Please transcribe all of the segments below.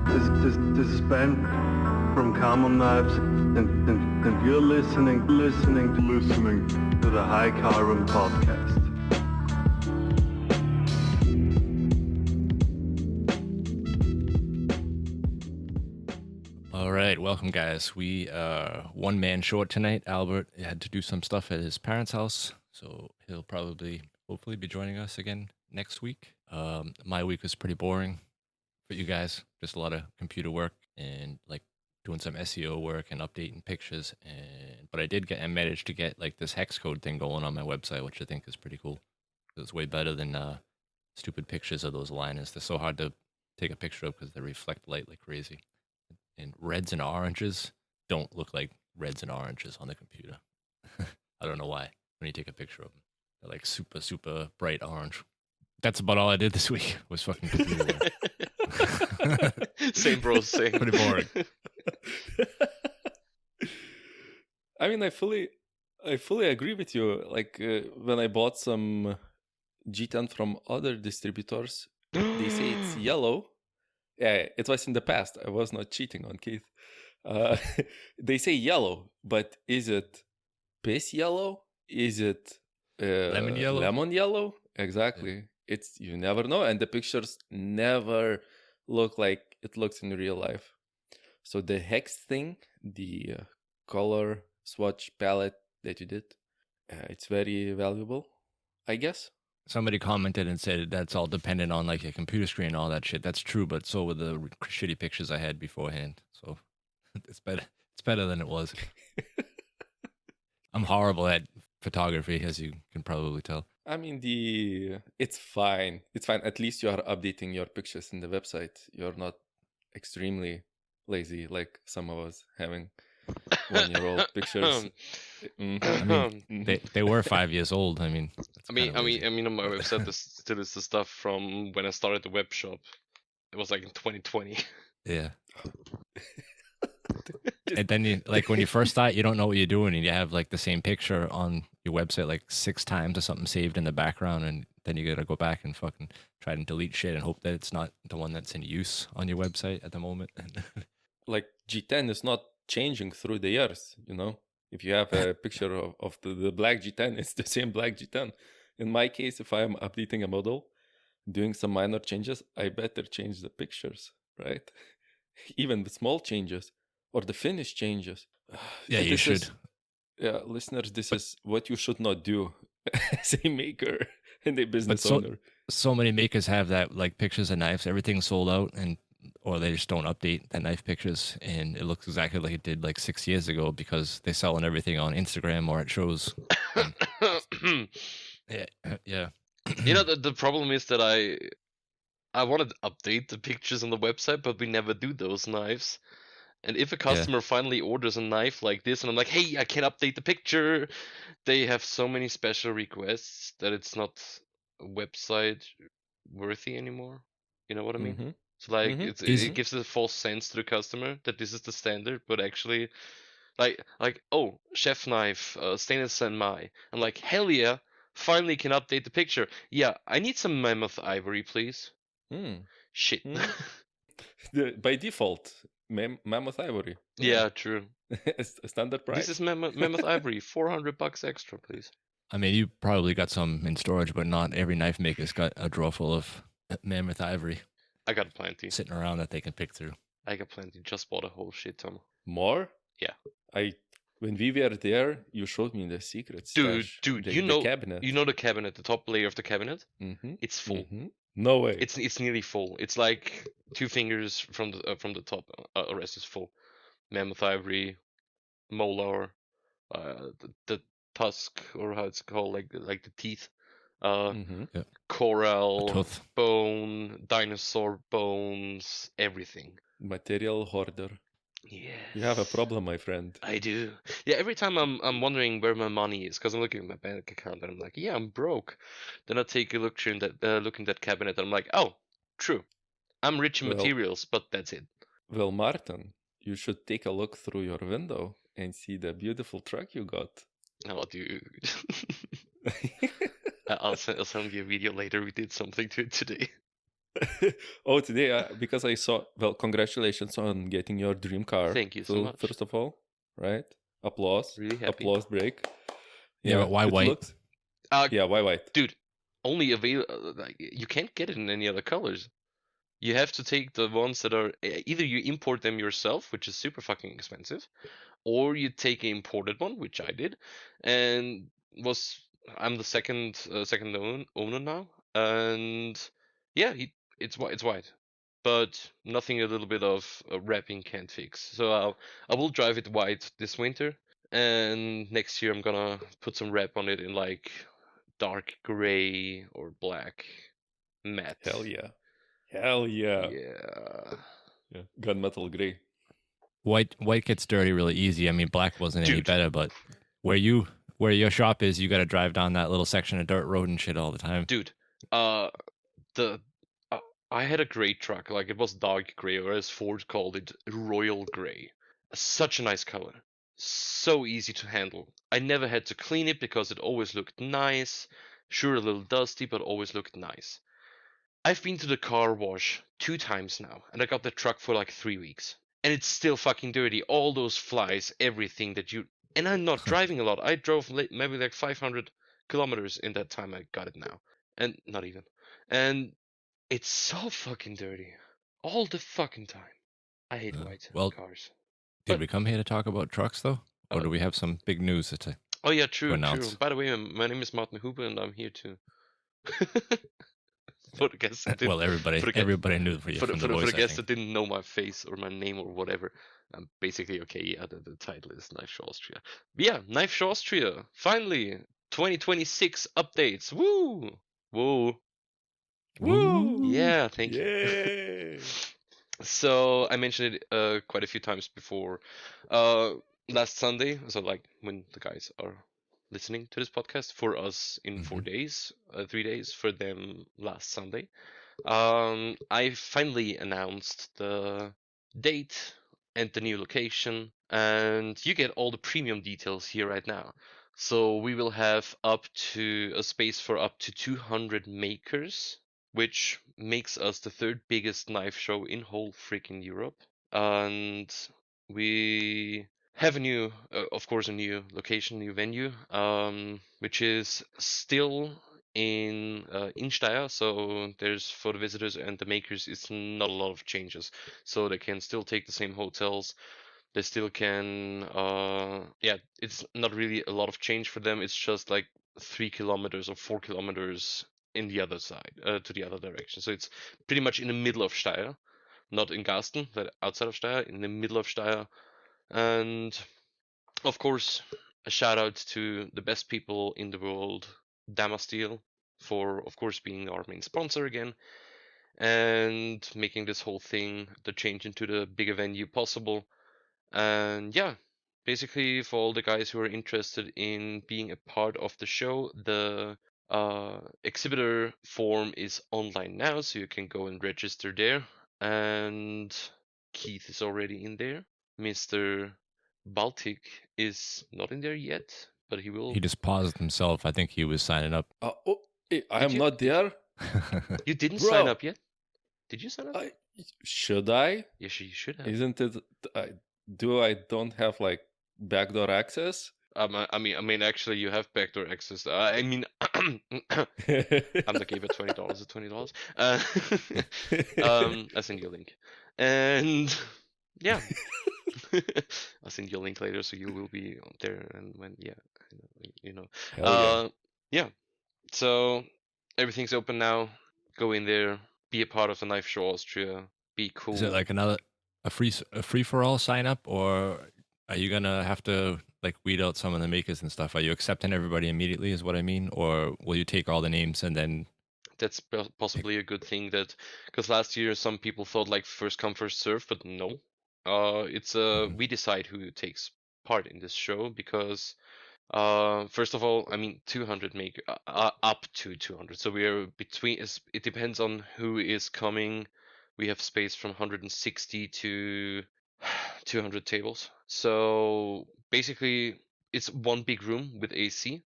This is Ben from Common Knives, and you're listening to the High Carbon Podcast. All right, welcome guys. We one man short tonight. Albert had to do some stuff at his parents' house, so he'll hopefully be joining us again next week. My week was pretty boring for you guys, just a lot of computer work and like doing some SEO work and updating pictures. But I managed to get like this hex code thing going on my website, which I think is pretty cool. It's way better than stupid pictures of those liners. They're so hard to take a picture of because they reflect light like crazy. And reds and oranges don't look like reds and oranges on the computer. I don't know why. When you take a picture of them, they're like super, super bright orange. That's about all I did this week. Was fucking computer work. Same, bro. Same. Pretty boring. I mean, I fully agree with you. Like when I bought some G10 from other distributors, they say it's yellow. Yeah, it was in the past. I was not cheating on Keith. They say yellow, but is it piss yellow? Is it Lemon yellow? Lemon yellow? Exactly. Yeah. You never know, and the pictures never look like it looks in real life. So the hex thing, the color swatch palette that you did, it's very valuable, I guess. Somebody commented and said that's all dependent on like a computer screen and all that shit. That's true, but so were the shitty pictures I had beforehand. So it's better. It's better than it was. I'm horrible at photography, as you can probably tell. I mean, it's fine. It's fine. At least you are updating your pictures in the website. You're not extremely lazy like some of us having 1-year-old pictures. I mean, they were 5 years old. I mean, on my website, this still is the stuff from when I started the web shop. It was like in 2020. Yeah. And then you like when you first start, you don't know what you're doing, and you have like the same picture on your website like 6 times or something saved in the background, and then you gotta go back and fucking try and delete shit and hope that it's not the one that's in use on your website at the moment. Like G10 is not changing through the years, you know. If you have a picture of the black G10, it's the same black G10. In my case, if I am updating a model, doing some minor changes, I better change the pictures, right? Even the small changes or the finish changes. Yeah, you should. Listeners, this is what you should not do as a maker and a business owner. So many makers have that, like pictures of knives, everything's sold out, or they just don't update the knife pictures, and it looks exactly like it did like 6 years ago because they're selling everything on Instagram or at shows. Yeah. You know, the problem is that I wanted to update the pictures on the website, but we never do those knives. And if a customer finally orders a knife like this, and I'm like, hey, I can't update the picture, they have so many special requests that it's not website worthy anymore. You know what I mean? Mm-hmm. So like, it gives a false sense to the customer that this is the standard, but actually, like oh, chef knife, stainless senmai. I'm like, hell yeah, finally can update the picture. Yeah, I need some mammoth ivory, please. Shit. By default, mammoth ivory. Yeah, true. Standard price. This is mammoth ivory, $400 extra, please. I mean, you probably got some in storage, but not every knife maker's got a drawer full of mammoth ivory. I got plenty sitting around that they can pick through. I got plenty. Just bought a whole shit ton. More? Yeah. When we were there, you showed me the secret stash. Dude, the cabinet. You know the cabinet, the top layer of the cabinet? Mm-hmm. It's full. Mm-hmm. No way. It's nearly full. It's like 2 fingers from the top. The rest is full. Mammoth ivory, molar, the tusk, or how it's called, like the teeth. Coral, bone, dinosaur bones, everything. Material hoarder. Yeah. You have a problem, my friend. I do. Yeah, every time I'm wondering where my money is, because I'm looking at my bank account and I'm like, yeah, I'm broke. Then I take a look in that cabinet and I'm like, oh, true. I'm rich in materials, but that's it. Well, Martin, you should take a look through your window and see the beautiful truck you got. Oh, dude. I'll send you a video later. We did something to it today. Oh, today, because I saw, well, congratulations on getting your dream car. Thank you so much. First of all, right? Applause. Really happy. Applause break. Yeah, but why it white? Looks, yeah, why white? Dude, only available. Like, you can't get it in any other colors. You have to take the ones that are either you import them yourself, which is super fucking expensive, or you take an imported one, which I did, and I'm the second owner now, and yeah, it's white, but nothing a little bit of wrapping can't fix. So I will drive it white this winter, and next year I'm gonna put some wrap on it in like dark gray or black matte. Hell yeah. Hell yeah. Yeah. Gunmetal gray. White gets dirty really easy. I mean, black wasn't any Dude. better, but where your shop is, you got to drive down that little section of dirt road and shit all the time. Dude, I had a gray truck, like it was dark gray, or as Ford called it, royal gray. Such a nice color. So easy to handle. I never had to clean it because it always looked nice. Sure, a little dusty, but always looked nice. I've been to the car wash 2 times now, and I got the truck for like 3 weeks. And it's still fucking dirty. All those flies, everything that you... And I'm not driving a lot. I drove maybe like 500 kilometers in that time I got it now. And not even. And it's so fucking dirty. All the fucking time. I hate white cars. Did we come here to talk about trucks, though? Or do we have some big news to Oh yeah, true. announce? By the way, my name is Martin Huber, and I'm here to... for the guests that Well, everybody knew for you from the voice, for the I guests think. that didn't know my face or my name or whatever, I'm basically okay. Yeah, the title is Knife Austria. But yeah, Knife Austria. Finally, 2026 updates. Woo! Woo! Woo! Yeah, thank you. Yay! So I mentioned it quite a few times before. Last Sunday, so like when the guys are listening to this podcast, for us in 4 days, 3 days, for them last Sunday. I finally announced the date and the new location, and you get all the premium details here right now. So we will have up to a space for up to 200 makers, which makes us the 3rd biggest knife show in whole freaking Europe. And we have of course, a new location, new venue, which is still in Steyr. So there's, for the visitors and the makers, it's not a lot of changes. So they can still take the same hotels. They still can, it's not really a lot of change for them. It's just like 3 kilometers or 4 kilometers in the other side, to the other direction. So it's pretty much in the middle of Steyr, not in Garsten, but outside of Steyr, in the middle of Steyr. And of course, a shout out to the best people in the world, Damasteel, for of course being our main sponsor again and making this whole thing, the change into the bigger venue, possible. And yeah, basically for all the guys who are interested in being a part of the show, the exhibitor form is online now, so you can go and register there. And Keith is already in there. Mr. Baltic is not in there yet, but he will. He just paused himself. I think he was signing up. I am not there. You didn't Bro. sign up yet? Did you sign up? Should I? Yes, you should have. Isn't it? I don't have like backdoor access? I mean, actually, you have backdoor access. I mean, I'm not giving $20 or $20. I'll send you a link, and yeah, I'll send you a link later, so you will be there. And when, you know, yeah. So everything's open now. Go in there, be a part of the Knife Show Austria. Be cool. Is it like a free for all sign up, or are you gonna have to like weed out some of the makers and stuff? Are you accepting everybody immediately, is what I mean, or will you take all the names and then? That's possibly a good thing, that because last year some people thought like first come first serve, but no, it's we decide who takes part in this show, because first of all, I mean 200 make up to 200, so we are between. It depends on who is coming. We have space from 160 to 200 tables. So basically, it's one big room with AC,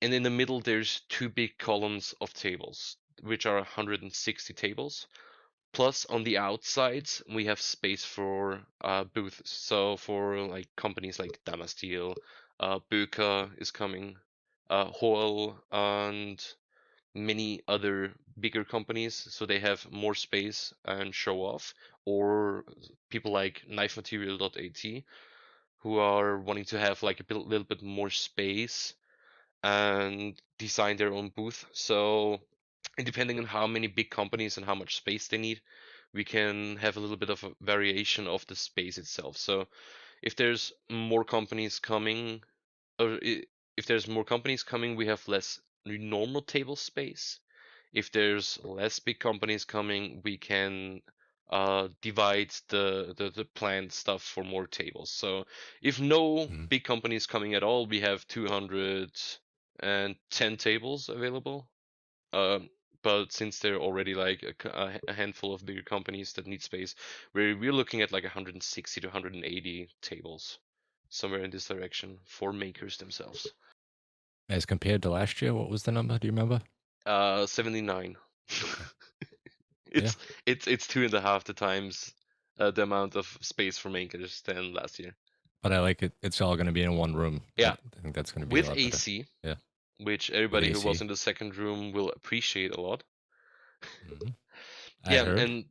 and in the middle there's 2 big columns of tables. which are 160 tables. Plus, on the outsides, we have space for booths. So for like companies like Damasteel, Böker is coming, Hoel, and many other bigger companies. So they have more space and show off. Or people like knifematerial.at who are wanting to have like a little bit more space and design their own booth. So, and depending on how many big companies and how much space they need, we can have a little bit of a variation of the space itself. So, if there's more companies coming, or if there's more companies coming, we have less normal table space. If there's less big companies coming, we can divide the planned stuff for more tables. So if no big companies coming at all, we have 210 tables available. But since there are already like a handful of bigger companies that need space, we're looking at like 160 to 180 tables, somewhere in this direction for makers themselves. As compared to last year, what was the number? Do you remember? 79. Yeah. It's 2.5 the times the amount of space for makers than last year. But I like it. It's all going to be in one room. Yeah. I think that's going to be With a lot better. AC. Yeah. Which everybody who was AC. in the second room will appreciate a lot. I heard. And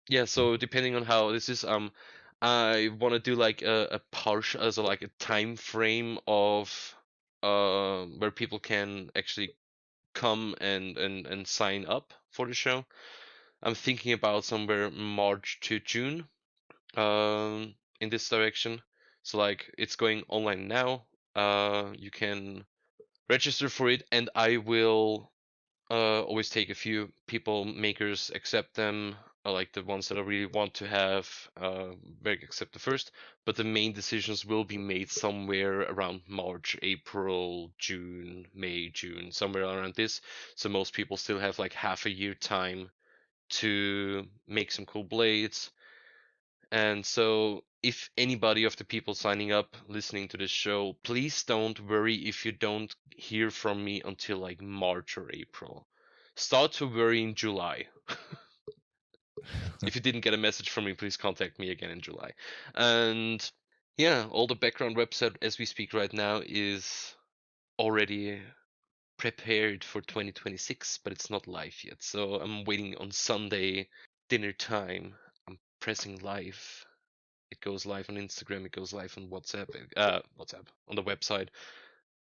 yeah, so depending on how this is, I want to do like a partial, as like a time frame of where people can actually come and sign up for the show. I'm thinking about somewhere March to June, in this direction. So like it's going online now. You can register for it, and I will always take a few people, makers, accept them, like the ones that I really want to have, accept the first. But the main decisions will be made somewhere around March, April, June, May, June, somewhere around this. So most people still have like half a year time to make some cool blades. And so if anybody of the people signing up, listening to this show, please don't worry if you don't hear from me until like March or April. Start to worry in July. If you didn't get a message from me, please contact me again in July. And yeah, all the background website as we speak right now is already prepared for 2026, but it's not live yet. So I'm waiting on Sunday dinner time. I'm pressing live. It goes live on Instagram. It goes live on WhatsApp. WhatsApp on the website,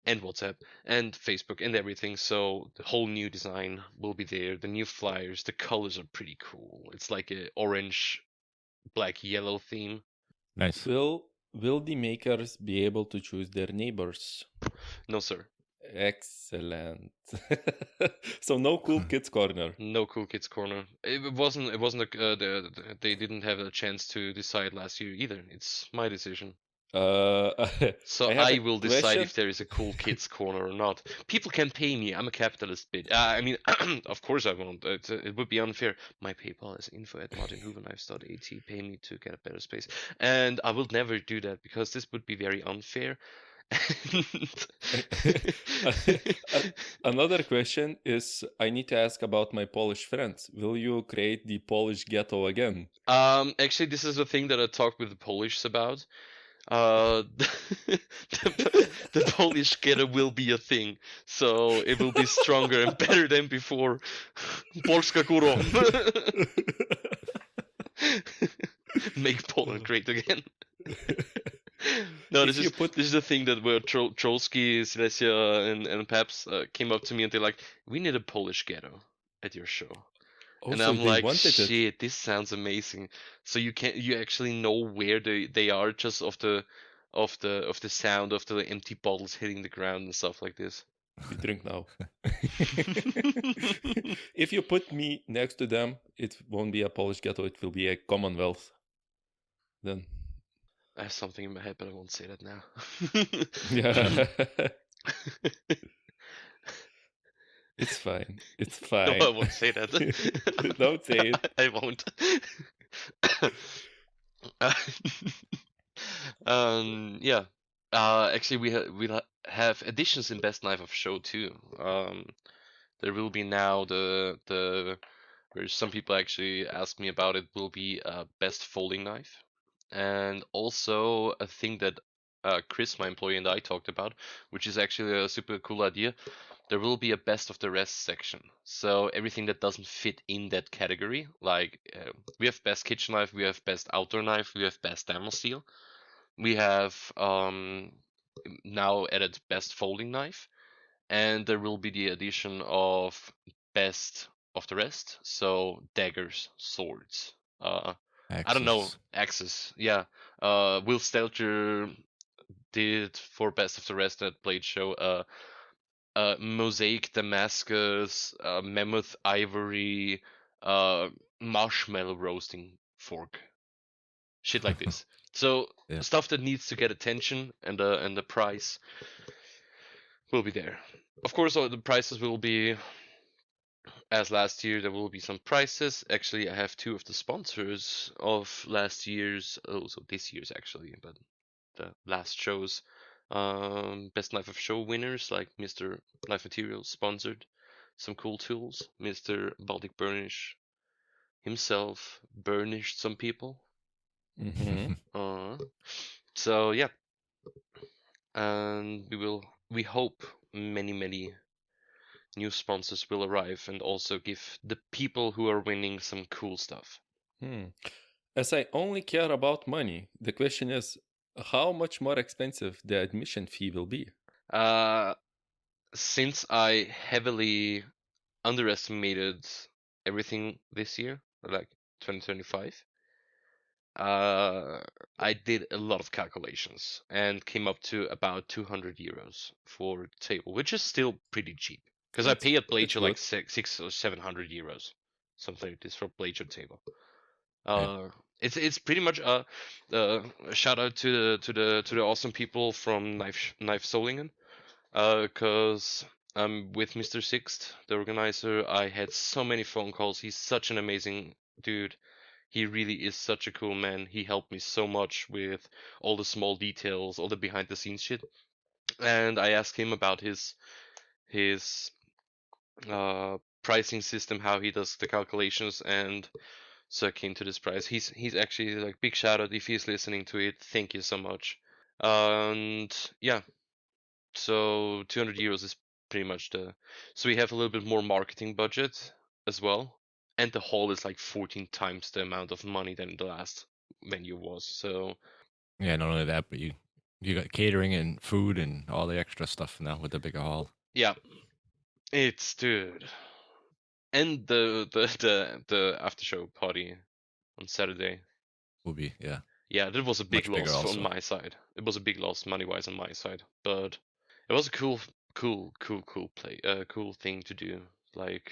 and WhatsApp and Facebook and everything. So the whole new design will be there. The new flyers. The colors are pretty cool. It's like a orange, black, yellow theme. Nice. Will the makers be able to choose their neighbors? No, sir. Excellent. So no cool kids corner. No cool kids corner. It wasn't. They didn't have a chance to decide last year either. It's my decision. So I will decide if there is a cool kids corner or not. People can pay me. I'm a capitalist bit. I mean, of course I won't. It would be unfair. My PayPal is info@martinhuvenknives.at. Pay me to get a better space, and I will never do that because this would be very unfair. Another question is, I need to ask about my Polish friends. Will you create the Polish ghetto again? Actually, this is the thing that I talked with the Polish about. The Polish ghetto will be a thing, so it will be stronger and better than before. Polska kurwa. Make Poland great again. No, this is the thing that where Trollski, Silesia, and Paps came up to me and they're like, "We need a Polish ghetto at your show." Oh, and so I'm they like, wanted shit, it. this sounds amazing. So you actually know where they are just of the sound of the empty bottles hitting the ground and stuff like this. We drink now. If you put me next to them, it won't be a Polish ghetto, it will be a Commonwealth. Then I have something in my head, but I won't say that now. yeah. It's fine. It's fine. No, I won't say that. Don't say it. I won't. Yeah. Actually, we'll have additions in Best Knife of Show too. There will be now where some people actually ask me about it, will be a best folding knife, and also a thing that Chris, my employee, and I talked about, which is actually a super cool idea. There will be a best of the rest section. So everything that doesn't fit in that category, like we have best kitchen knife, we have best outdoor knife, we have best stainless steel, we have now added best folding knife, and there will be the addition of best of the rest. So daggers, swords, I don't know, Axes. axes. Yeah, Will Stelter did for best of the rest at Blade Show. Mosaic Damascus, Mammoth Ivory, marshmallow roasting fork, shit like this. So Yeah. stuff that needs to get attention and the price will be there. Of course, all the prices will be as last year. There will be some prices. Actually, I have two of the sponsors of last year's, also this year's actually, but the last shows. Best Knife of Show winners like Mr. Knife Materials sponsored some cool tools. Mr. Baltic Burnish himself burnished some people. Mm-hmm. So yeah, and we hope many new sponsors will arrive and also give the people who are winning some cool stuff. As I only care about money, the question is how much more expensive the admission fee will be. Since I heavily underestimated everything this year, like 2025, I did a lot of calculations and came up to about 200 euros for a table, which is still pretty cheap. Because I pay at It's Blade like good. 600 or 700 euros, something like this for Blade table. Yeah. It's pretty much a shout out to the awesome people from Knife Solingen, because with Mr. Sixt, the organizer, I had so many phone calls. He's such an amazing dude. He really is such a cool man. He helped me so much with all the small details, all the behind the scenes shit. And I asked him about his pricing system, how he does the calculations, and so I came to this price. He's actually like big shout out if he's listening to it. Thank you so much. And yeah, so 200 euros is pretty much the. So we have a little bit more marketing budget as well, and the hall is like 14 times the amount of money than the last venue was. So Yeah, not only that, but you got catering and food and all the extra stuff now with the bigger hall. yeah, it's dude. And the after show party on Saturday. Will be, yeah, Yeah, that was a big much bigger loss on also. my side. It was a big loss money wise on my side, but it was a cool cool thing to do. Like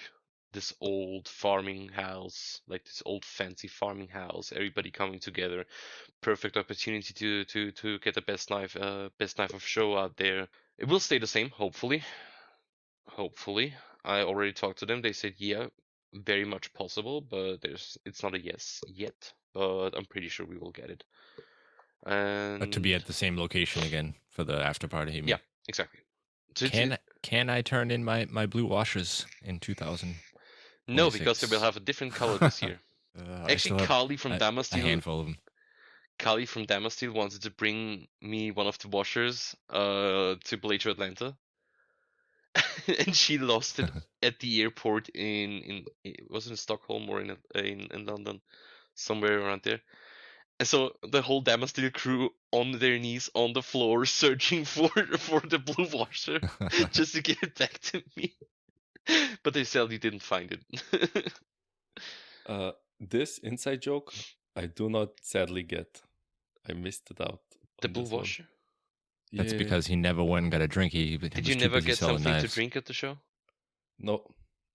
this old farming house, like this old fancy farming house, everybody coming together. Perfect opportunity to get the best knife of show out there. It will stay the same, hopefully. Hopefully. I already talked to them. They said yeah, very much possible, but it's not a yes yet. But I'm pretty sure we will get it. To be And at the same location again for the after party, you mean? yeah, exactly. So it's, Can I turn in my blue washers in 2000? no, because they will have a different color this year. I Actually, still have Kali from a Damastil, handful of them. Kali from Damastil wanted to bring me one of the washers to Bellagio Atlanta, and she lost it at the airport in it was in Stockholm or in London, somewhere around there. And so the whole Damastil crew on their knees on the floor searching for the blue washer just to get it back to me. But they sadly didn't find it. This inside joke, I do not sadly get. I missed it out The on blue this one. washer? That's Yeah. because he never went and got a drink. He Did was you too never busy get selling something to knives. drink at the show? No,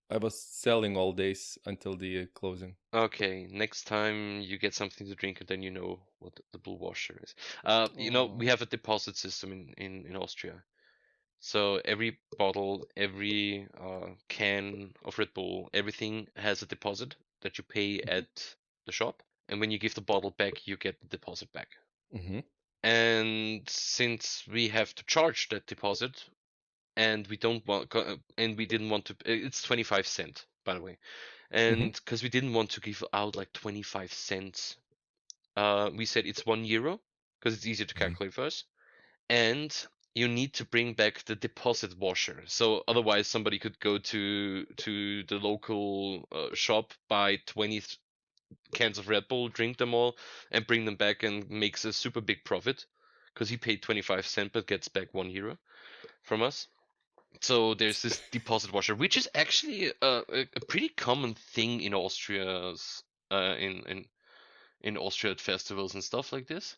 I was selling all days until the closing. Okay, next time you get something to drink, and then you know what the blue washer is. We have a deposit system in Austria. So every bottle, every can of Red Bull, everything has a deposit that you pay at the shop, and when you give the bottle back, you get the deposit back. Mm-hmm. And since we have to charge that deposit, and we didn't want to. It's 25 cent, by the way, and because we didn't want to give out like 25 cents, we said it's €1 because it's easier to calculate for us, and you need to bring back the deposit washer. So otherwise, somebody could go to the local shop, buy 20 cans of Red Bull, drink them all, and bring them back, and makes a super big profit because he paid 25 cents but gets back €1 from us. So there's this deposit washer, which is actually a pretty common thing in Austria's in Austria at festivals and stuff like this.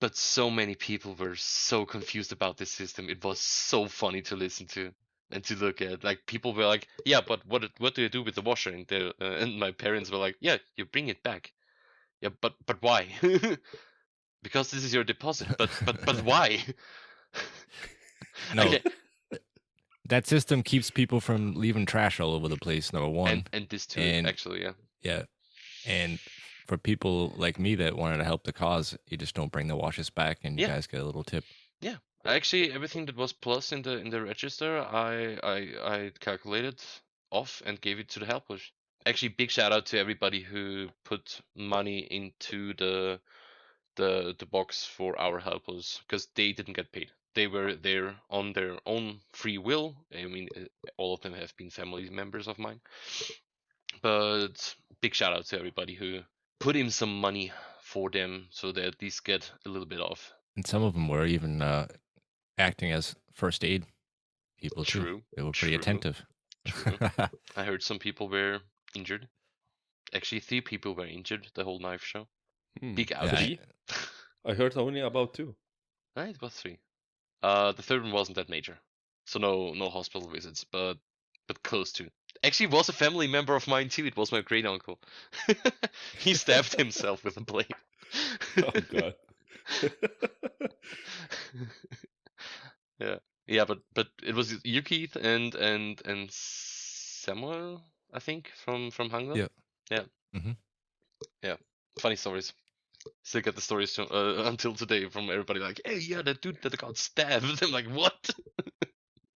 But so many people were so confused about this system. It was so funny to listen to and to look at. Like, people were like, "Yeah, but what do you do with the washer?" And my parents were like, "Yeah, you bring it back." Yeah, but why? Because this is your deposit. But why? No, Okay. that system keeps people from leaving trash all over the place. Number one, And this too, and actually, yeah. yeah, and for people like me that wanted to help the cause, you just don't bring the washes back, and you Yeah. guys get a little tip. Yeah, actually, everything that was plus in the register, I calculated off and gave it to the helpers. Actually, big shout out to everybody who put money into the box for our helpers, because they didn't get paid. They were there on their own free will. I mean, all of them have been family members of mine. But big shout out to everybody who put in some money for them, so they at least get a little bit off. And some of them were even acting as first aid people too. True. They were pretty True. attentive. True. I heard some people were injured. Actually, 3 people were injured the whole knife show. Big Yeah, ouch. Three? I heard only about 2. It was 3. The third one wasn't that major, so no hospital visits, but close to. Actually, it was a family member of mine too. It was my great uncle. He stabbed himself with a blade. Oh god. Yeah, but it was you, Keith, and Samuel, I think, from Hangzhou. Yeah. Yeah. Mm-hmm. Yeah. Funny stories. Still get the stories until today from everybody like, "Hey, yeah, that dude that got stabbed." I'm like, "What?"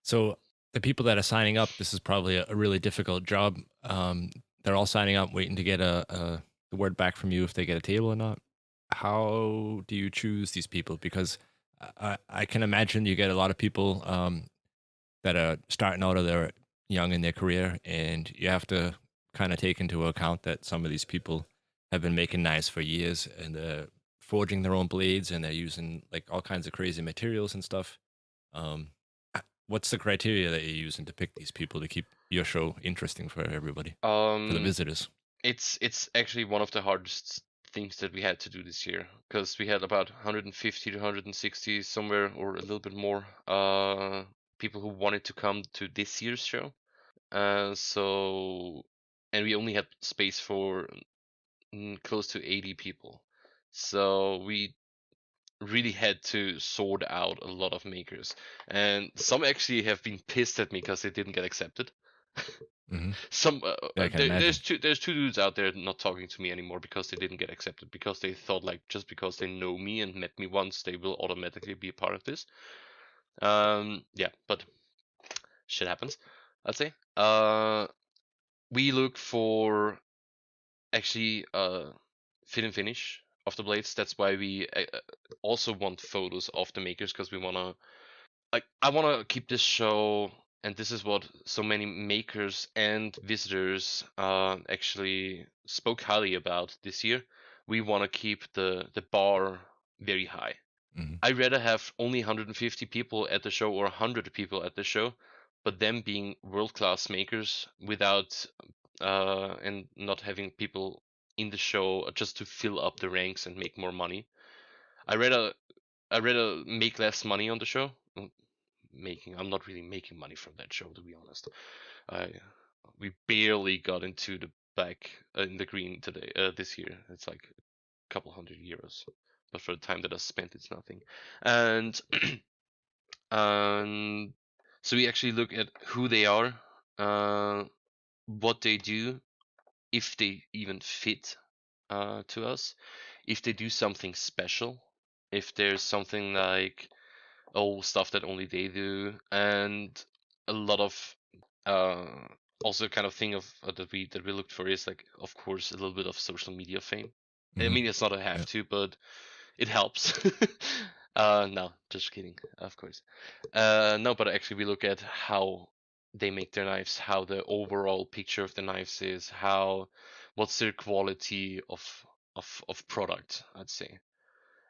So the people that are signing up, this is probably a really difficult job. They're all signing up, waiting to get the word back from you if they get a table or not. How do you choose these people? Because I can imagine you get a lot of people that are starting out, or they're young in their career, and you have to kind of take into account that some of these people have been making knives for years, and they're forging their own blades, and they're using like all kinds of crazy materials and stuff. What's the criteria that you're using to pick these people to keep your show interesting for everybody, for the visitors? It's actually one of the hardest things that we had to do this year, because we had about 150 to 160 somewhere, or a little bit more, people who wanted to come to this year's show. And we only had space for close to 80 people. So we really had to sort out a lot of makers, and some actually have been pissed at me because they didn't get accepted. Mm-hmm. Some Yeah, I can imagine. there's 2 dudes out there not talking to me anymore because they didn't get accepted, because they thought like just because they know me and met me once, they will automatically be a part of this. Yeah, but shit happens, I'd say. We look for actually fit and finish of the blades. That's why we also want photos of the makers, because we want to, like, I want to keep this show, and this is what so many makers and visitors actually spoke highly about this year. We want to keep the bar very high. Mm-hmm. I'd rather have only 150 people at the show or 100 people at the show, but them being world-class makers without and not having people in the show just to fill up the ranks and make more money. I rather make less money on the show. I'm not really making money from that show, to be honest. We barely got into the back in the green today this year. It's like a couple €100, but for the time that I spent, it's nothing. And so we actually look at who they are, what they do, if they even fit to us, if they do something special, if there's something like, all stuff that only they do, and a lot of also kind of thing of that we looked for is like, of course, a little bit of social media fame. I mean, it's not a have to, but it helps. No, just kidding, of course. No, but actually we look at how they make their knives, how the overall picture of the knives is, what's their quality of product, I'd say.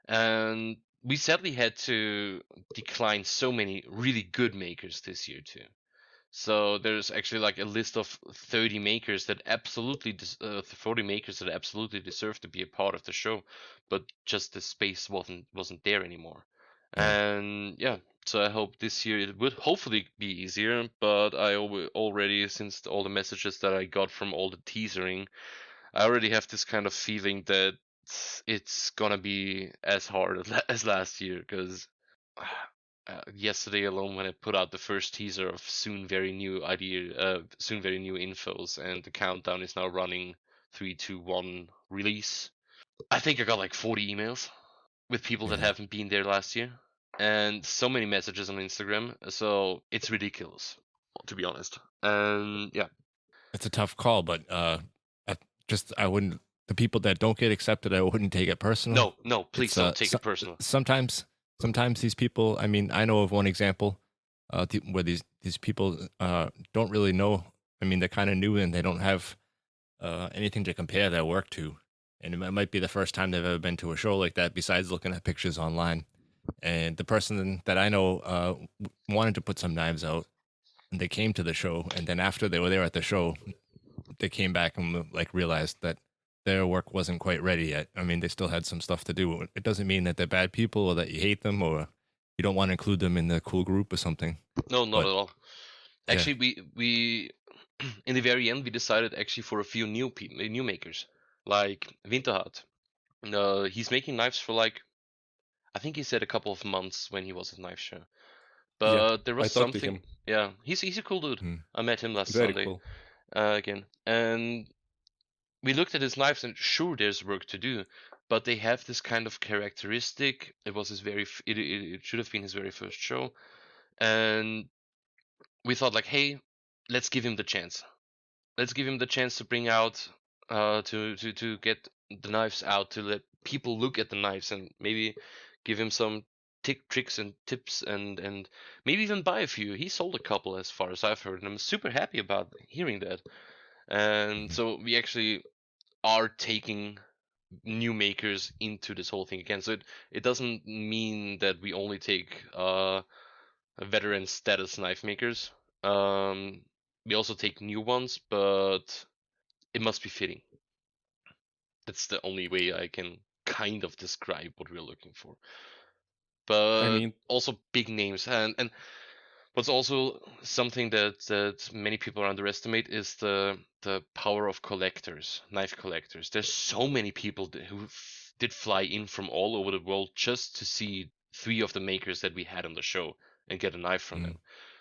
And we sadly had to decline so many really good makers this year too. So there's actually like a list of 30 makers that absolutely 40 makers that absolutely deserve to be a part of the show, but just the space wasn't there anymore. And yeah, so I hope this year it would hopefully be easier, but I already, since all the messages that I got from all the teasering, I already have this kind of feeling that it's gonna be as hard as last year, because yesterday alone, when I put out the first teaser of soon very new infos, and the countdown is now running 3, 2, 1 release, I think I got like 40 emails with people that haven't been there last year, and so many messages on Instagram. So it's ridiculous, to be honest. And yeah, It's a tough call, but I wouldn't. The people that don't get accepted, I wouldn't take it personal. No, please don't take it personal. Sometimes these people. I mean, I know of one example where these people don't really know. I mean, they're kind of new and they don't have anything to compare their work to, and it might be the first time they've ever been to a show like that, besides looking at pictures online. And the person that I know wanted to put some knives out, and they came to the show, and then after they were there at the show, they came back and like realized that their work wasn't quite ready yet. I mean, they still had some stuff to do. It doesn't mean that they're bad people or that you hate them or you don't want to include them in the cool group or something. No, not at all. Actually, we in the very end we decided actually for a few new makers, like Winterhard. He's making knives for like, I think he said a couple of months when he was at Knife Show. But there was something. Yeah, he's a cool dude. I met him last Sunday. Cool. Again, and we looked at his knives, and sure, there's work to do, but they have this kind of characteristic. It was it should have been his very first show, and we thought like, hey, let's give him the chance. Let's give him the chance to bring out, to get the knives out, to let people look at the knives, and maybe give him some tricks and tips, and maybe even buy a few. He sold a couple, as far as I've heard, and I'm super happy about hearing that. And so we actually are taking new makers into this whole thing again. So it doesn't mean that we only take veteran status knife makers. We also take new ones, but it must be fitting. That's the only way I can kind of describe what we're looking for. But I mean, also big names, and what's also something that many people underestimate is the power of collectors, knife collectors. There's so many people who did fly in from all over the world just to see 3 of the makers that we had on the show and get a knife from them.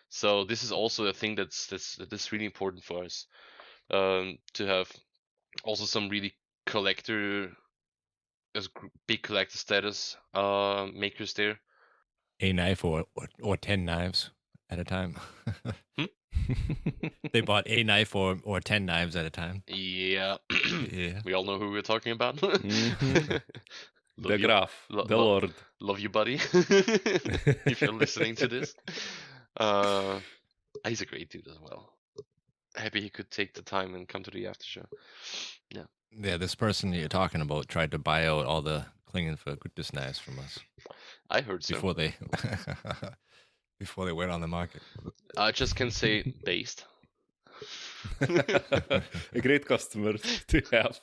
So this is also a thing that's really important for us, to have also some really big collector status makers there. A knife or 10 knives at a time. They bought a knife or 10 knives at a time. Yeah. Yeah. We all know who we're talking about. The Graf, the Lord. Love you, buddy. If you're listening to this. He's a great dude as well. Happy he could take the time and come to the after show. Yeah. Yeah, this person you're talking about tried to buy out all the Klingen for Gutes knives from us. I heard so. Before they went on the market. I just can say based. A great customer to have.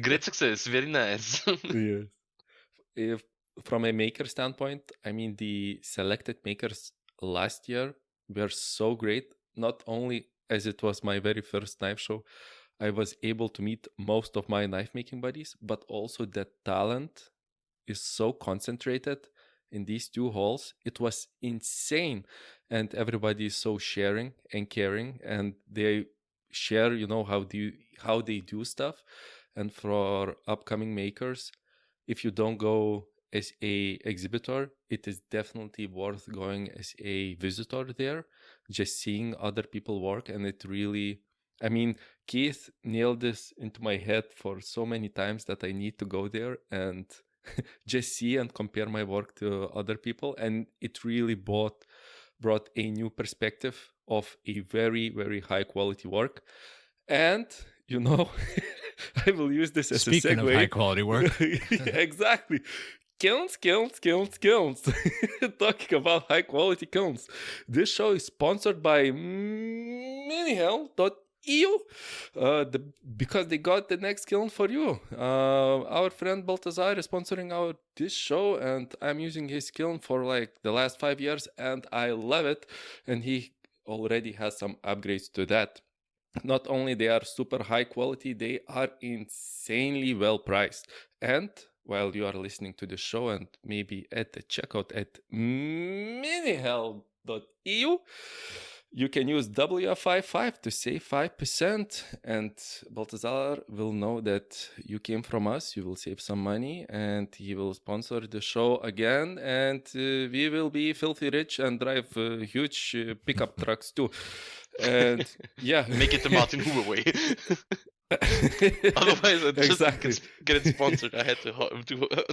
Great success, very nice. Yes. If from a maker standpoint, I mean, the selected makers last year were so great. Not only as it was my very first knife show, I was able to meet most of my knife making buddies, but also that talent is so concentrated in these 2 halls. It was insane, and everybody is so sharing and caring, and they share, how they do stuff. And for upcoming makers, if you don't go as a exhibitor, it is definitely worth going as a visitor there, just seeing other people work. And it really, I mean, Keith nailed this into my head for so many times that I need to go there and just see and compare my work to other people. And it really brought a new perspective of a very, very high quality work. And, I will use this as Speaking a of segue. high quality work. Exactly. Kilns. Talking about high quality kilns. This show is sponsored by minihell.eu because they got the next kiln for you. Our friend Baltazar is sponsoring this show, and I'm using his kiln for like the last 5 years, and I love it. And he already has some upgrades to that. Not only they are super high quality, they are insanely well priced. And while you are listening to the show and maybe at the checkout at minihell.eu, you can use WF55 to save 5%. And Baltazar will know that you came from us. You will save some money, and he will sponsor the show again. And we will be filthy rich and drive huge pickup trucks too. And yeah, Make it the Martin Huber way. Otherwise, I just exactly. get it sponsored. I had to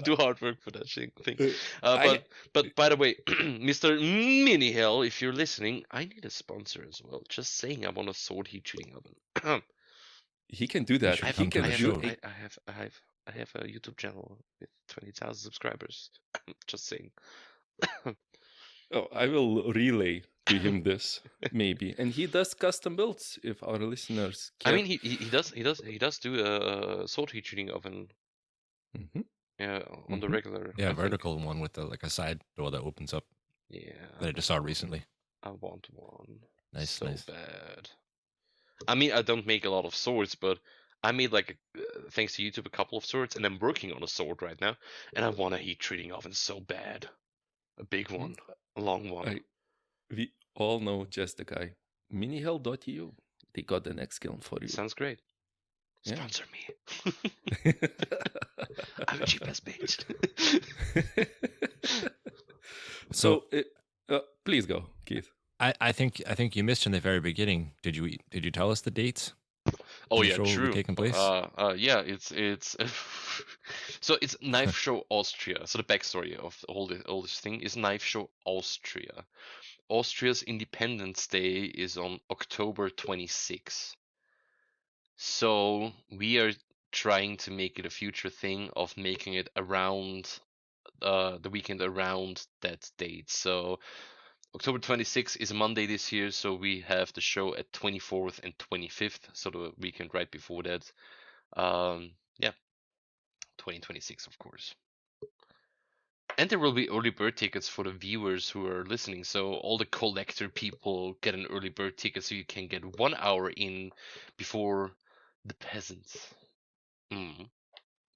do hard work for that thing. But by the way, Mr. Mini Hell, if you're listening, I need a sponsor as well. Just saying, I want a sword heat treating oven. He can do that. should I come to can the do show. it. I have a YouTube channel with 20,000 subscribers. Just saying. Oh, I will relay to him this maybe, and he does custom builds. If our listeners care. I mean, he does do a sword heat treating oven. Mm-hmm. Yeah, on the regular. Yeah, I think. vertical one with a side door that opens up. Yeah. That I just saw recently. I want one. Nice, so nice. bad. I mean, I don't make a lot of swords, but I made thanks to YouTube, a couple of swords, and I'm working on a sword right now, and I want a heat treating oven so bad. A big one, a long one. We all know just the guy. minihell.eu. They got the next kiln for you. Sounds great. Yeah. Sponsor me. I'm cheap as bitch. So, please go, Keith. I think you missed in the very beginning. Did you tell us the dates? Oh The yeah, show will be true. taking place? Yeah, it's so it's Knife Show Austria. So the backstory of all this thing is Knife Show Austria. Austria's Independence Day is on October 26th. So we are trying to make it a future thing of making it around the weekend around that date. So October 26th is a Monday this year, so we have the show at 24th and 25th, so the weekend right before that. Yeah, 2026, of course. And there will be early bird tickets for the viewers who are listening, so all the collector people get an early bird ticket, so you can get 1 hour in before the peasants. Very,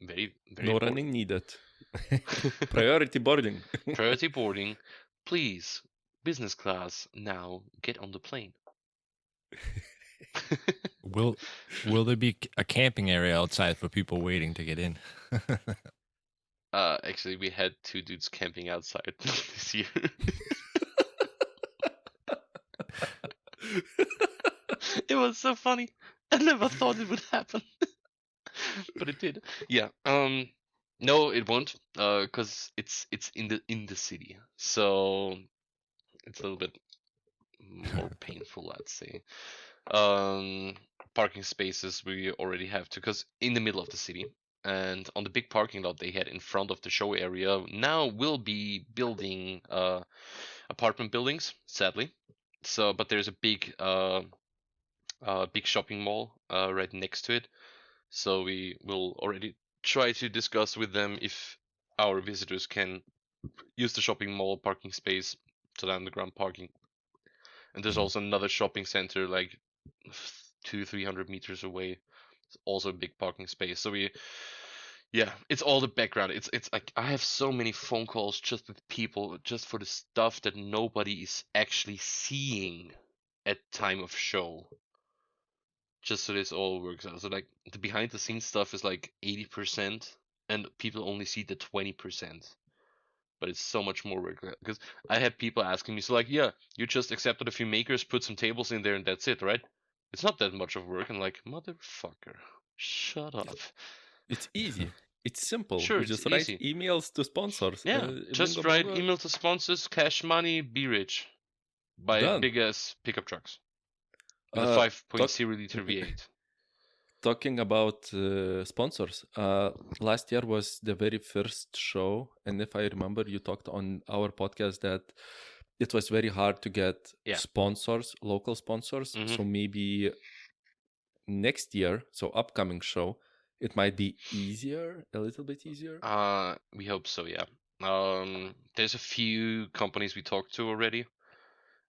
very No important. running needed. Priority boarding. Priority boarding. Please, business class now. Get on the plane. Will there be a camping area outside for people waiting to get in? Actually, we had 2 dudes camping outside this year. It was so funny. I never thought it would happen, but it did. Yeah. No, it won't. Cause it's in the city, so it's a little bit more painful, I'd say. Parking spaces we already have to, cause in the middle of the city. And on the big parking lot they had in front of the show area, now will be building apartment buildings, sadly. So, but there's a big shopping mall right next to it. So we will already try to discuss with them if our visitors can use the shopping mall parking space to the underground parking. And there's also another shopping center like 200-300 meters away. It's also a big parking space. So yeah, it's all the background. It's like I have so many phone calls just with people just for the stuff that nobody is actually seeing at time of show. Just so this all works out. So like the behind the scenes stuff is like 80%, and people only see the 20%. but it's so much more work because I had people asking me, so like, yeah, you just accepted a few makers, put some tables in there, and that's it, right? It's not that much of work. And like, motherfucker, shut up. It's easy. It's simple. Sure, You it's just write easy. emails to sponsors. Yeah, just Bingo, write bongo, email to sponsors, cash money, be rich. Buy done. big ass pickup trucks with a Uh, 5.0 liter V8. Talking about sponsors, last year was the very first show, and if I remember, you talked on our podcast that it was very hard to get Yeah. sponsors, local sponsors. Mhm. So maybe next year, so upcoming show, it might be easier, a little bit easier. We hope so, yeah. There's a few companies we talked to already.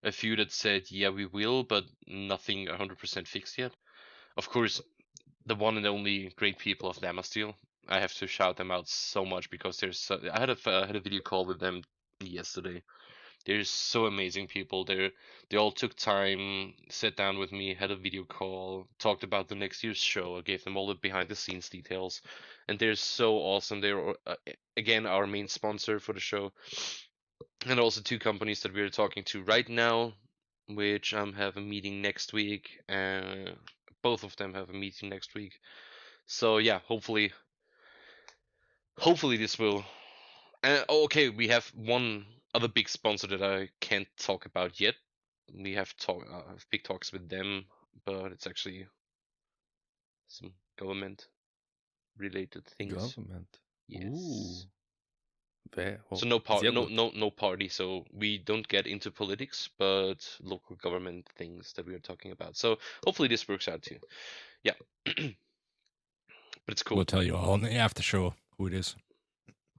A few that said, yeah, we will, but nothing 100% fixed yet. Of course, the one and only great people of Damasteel. I have to shout them out so much because I had a video call with them yesterday. They're so amazing people. They all took time, sat down with me, had a video call, talked about the next year's show. I gave them all the behind the scenes details, and they're so awesome. They're again our main sponsor for the show, and also two companies that we're talking to right now, which have a meeting next week. Both of them have a meeting next week. So yeah, hopefully this will. Okay, we have one other big sponsor that I can't talk about yet. We have big talks with them, but it's actually some government related things. Government. Yes. Ooh. So no sehr gut. no party. So we don't get into politics, but local government things that we are talking about. So hopefully this works out too. Yeah. But it's cool. We'll tell you all in the after show who it is.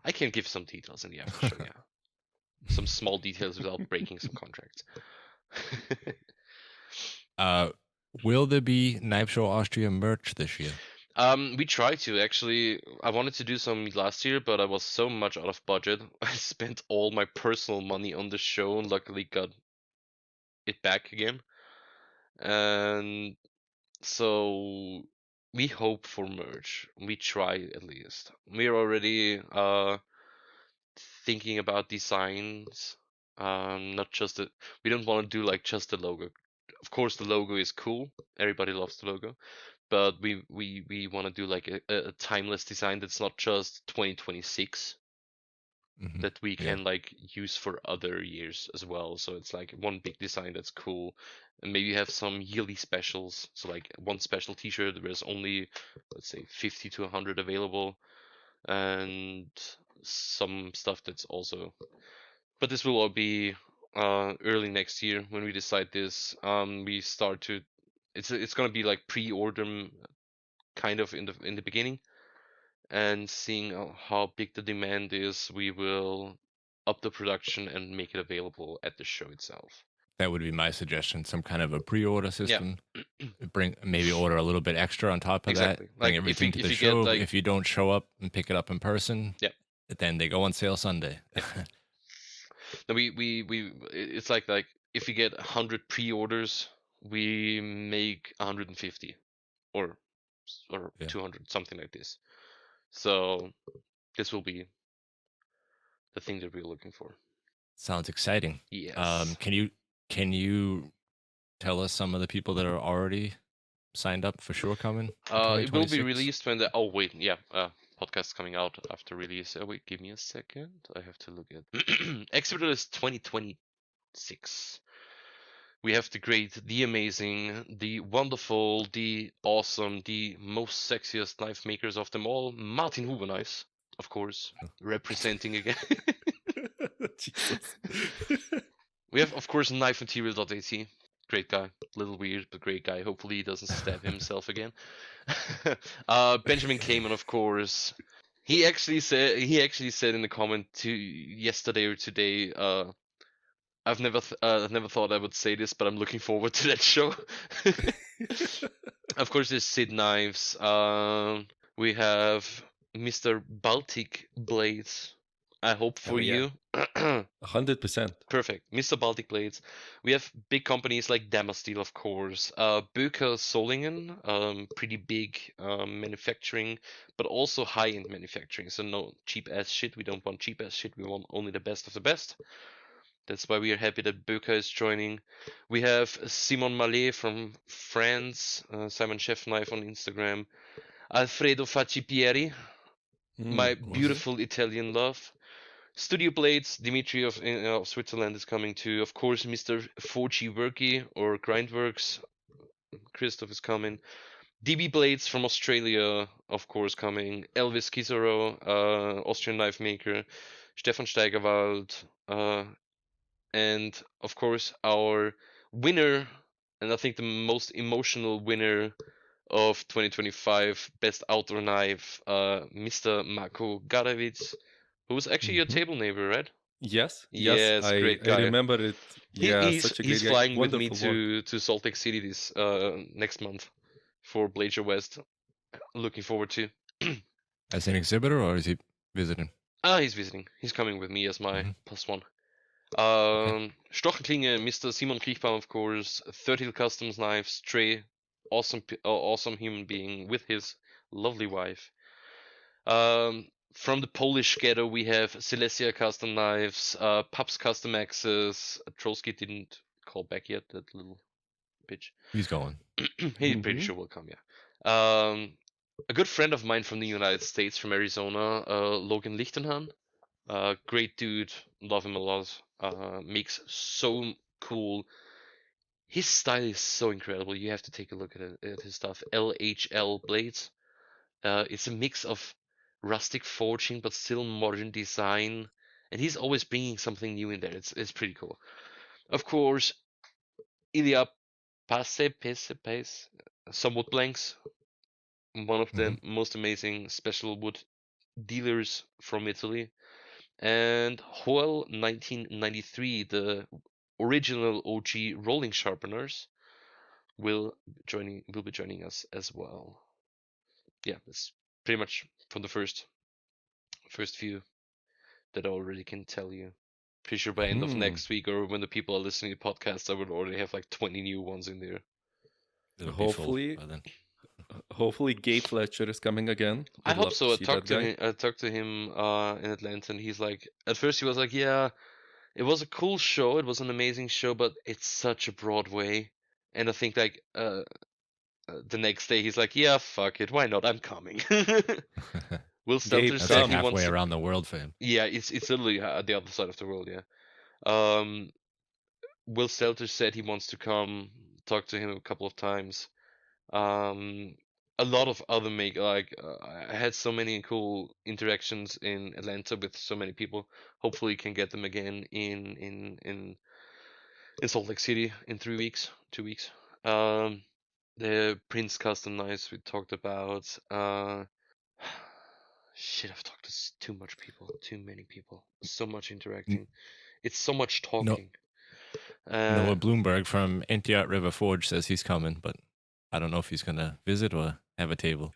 I can give some details in the after show, yeah. Some small details without breaking some contracts. Will there be Knife Show Austria merch this year? We tried to actually. I wanted to do some last year, but I was so much out of budget. I spent all my personal money on the show and luckily got it back again. And so we hope for merch. We try at least. We're already thinking about designs. Not just we don't want to do like just the logo. Of course, the logo is cool. Everybody loves the logo, but we want to do like a timeless design that's not just 2026 that we can like use for other years as well. So it's like one big design that's cool, and maybe have some yearly specials. So like one special T-shirt, there's only let's say 50 to 100 available, and some stuff that's also. But this will all be early next year when we decide this. We start to. It's gonna be like pre-order kind of in the beginning, and seeing how big the demand is, we will up the production and make it available at the show itself. That would be my suggestion. Some kind of a pre-order system. Yeah. Maybe order a little bit extra on top of Exactly. that. Bring Like, everything if to the you show. get, like... If you don't show up and pick it up in person, then they go on sale Sunday. No, it's like if you get 100 pre-orders, we make 150 or 200, something like this. So this will be the thing that we're looking for. Sounds exciting. Yes. Can you tell us some of the people that are already signed up for sure coming? It will be released when the podcast coming out after release. Oh wait, give me a second. I have to look at Exhibitor is 2026. We have the great, the amazing, the wonderful, the awesome, the most sexiest knife makers of them all, Martin Huber Knives, of course, representing again. Jesus. We have, of course, knifematerial.at. Great guy, little weird, but great guy. Hopefully he doesn't stab himself again. Benjamin Kamen, of course. He actually said in the comment to yesterday or today. I've never thought I would say this, but I'm looking forward to that show. Of course, there's Sid Knives. We have Mr. Baltic Blades. I hope for yeah. you. 100%. Perfect. Mr. Baltic Blades. We have big companies like Damasteel, of course. Böker Solingen, pretty big manufacturing, but also high-end manufacturing. So no cheap-ass shit. We don't want cheap-ass shit. We want only the best of the best. That's why we are happy that Böker is joining. We have Simon Mallet from France, Simon Chef Knife on Instagram. Alfredo Faccipieri, my beautiful Italian love. Studio Blades, Dimitri of Switzerland is coming too. Of course, Mr. 4G Worky or Grindworks, Christoph is coming. DB Blades from Australia, of course, coming. Elvis Kisaro, Austrian knife maker. Stefan Steigerwald, and of course our winner, and I think the most emotional winner of 2025 Best Outdoor Knife, Mr. Marko Garevitz, who was actually your table neighbor, right? Yes, Yes, great I guy. remember it. Yeah, he's such a great guy. flying with me Wonderful to Salt Lake City this next month for Blazer West. Looking forward to. As an exhibitor, or is he visiting? He's visiting. He's coming with me as my +1. Okay. Stochenklinge, Mr. Simon Kriechbaum, of course. 30 Customs Knives, Trey, awesome human being with his lovely wife. From the Polish ghetto, we have Silesia Custom Knives, Pups Custom Axes. Trollski didn't call back yet, that little bitch. He's going. He's pretty sure will come, yeah. A good friend of mine from the United States, from Arizona, Logan Lichtenhahn. Great dude, love him a lot. Makes so cool. His style is so incredible. You have to take a look at his stuff. LHL blades. It's a mix of rustic forging but still modern design, and he's always bringing something new in there. It's pretty cool. Of course, Ilya Pace, some wood blanks. One of the most amazing special wood dealers from Italy. And Hoel 1993, the original OG rolling sharpeners, will be joining us as well. Yeah, that's pretty much from the first few that I already can tell you. Pretty sure by end of next week, or when the people are listening to podcasts, I would already have like 20 new ones in there. It'll Hopefully, be full by then. Hopefully Gabe Fletcher is coming again. I hope so. I talked to to him in Atlanta, and he's like, at first he was like, yeah, it was a cool show, it was an amazing show, but it's such a Broadway. And I think like the next day he's like, yeah, fuck it, why not? I'm coming. Will Stelter That's said like he halfway wants around the world for him. Yeah, it's literally the other side of the world. Yeah. Will Stelter said he wants to come. Talk to him a couple of times. A lot of other I had so many cool interactions in Atlanta with so many people. Hopefully, can get them again in Salt Lake City in 2 weeks. The Prince Custom Knives we talked about. Shit, I've talked to too many people, so much interacting. It's so much talking. Noah Bloomberg from Entiat River Forge says he's coming, but I don't know if he's gonna visit or have a table.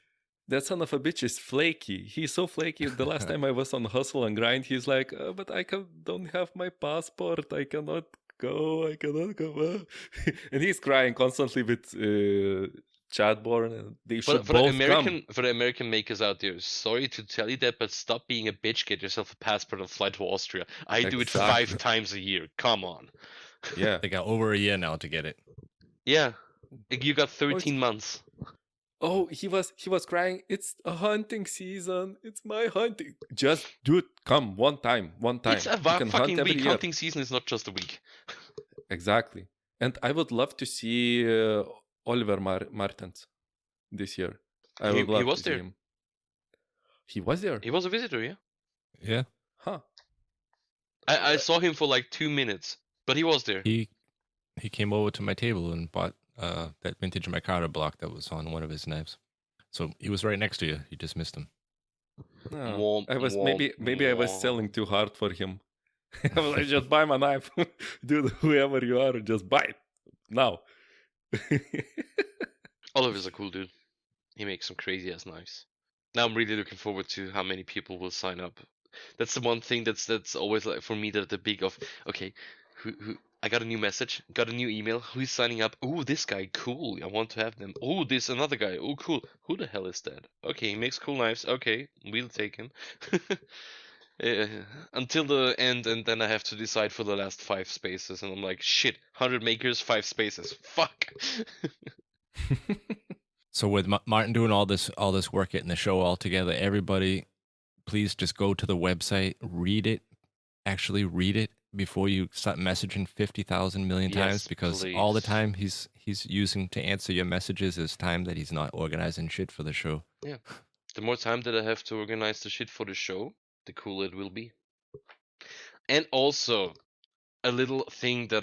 That son of a bitch is flaky. He's so flaky. The last time I was on Hustle and Grind, he's like, but I don't have my passport. I cannot go. And he's crying constantly with Chadborn. And they should both come. For the American makers out there, sorry to tell you that, but stop being a bitch. Get yourself a passport and fly to Austria. I do it 5 times a year. Come on. Yeah. They got over a year now to get it. Yeah. You got 13 months. Oh, he was crying. It's a hunting season. It's my hunting. Just dude, come one time. It's a fucking week. Hunting season is not just a week. Exactly. And I would love to see Oliver Martens this year. He was there. Him. He was there. He was a visitor, yeah. Yeah. Huh. I saw him for like 2 minutes, but he was there. He came over to my table and bought that vintage micarta block that was on one of his knives. So he was right next to you. You just missed him. No, I was maybe I was selling too hard for him. I was like, just buy my knife, dude. Whoever you are, just buy it now. Oliver's a cool dude. He makes some crazy ass knives. Now I'm really looking forward to how many people will sign up. That's the one thing that's always like for me the big of okay, who I got a new message, got a new email. Who's signing up? Oh, this guy, cool. I want to have them. Oh, this another guy. Oh, cool. Who the hell is that? Okay, he makes cool knives. Okay, we'll take him. Uh, until the end, and then I have to decide for the last 5 spaces, and I'm like, shit, 100 makers, 5 spaces. Fuck. So with Martin doing all this work, getting the show all together, everybody, please just go to the website, read it, actually read it before you start messaging 50,000 million times, Yes, because all the please. time he's using to answer your messages is time that he's not organizing shit for the show. Yeah. The more time that I have to organize the shit for the show, the cooler it will be. And also, a little thing that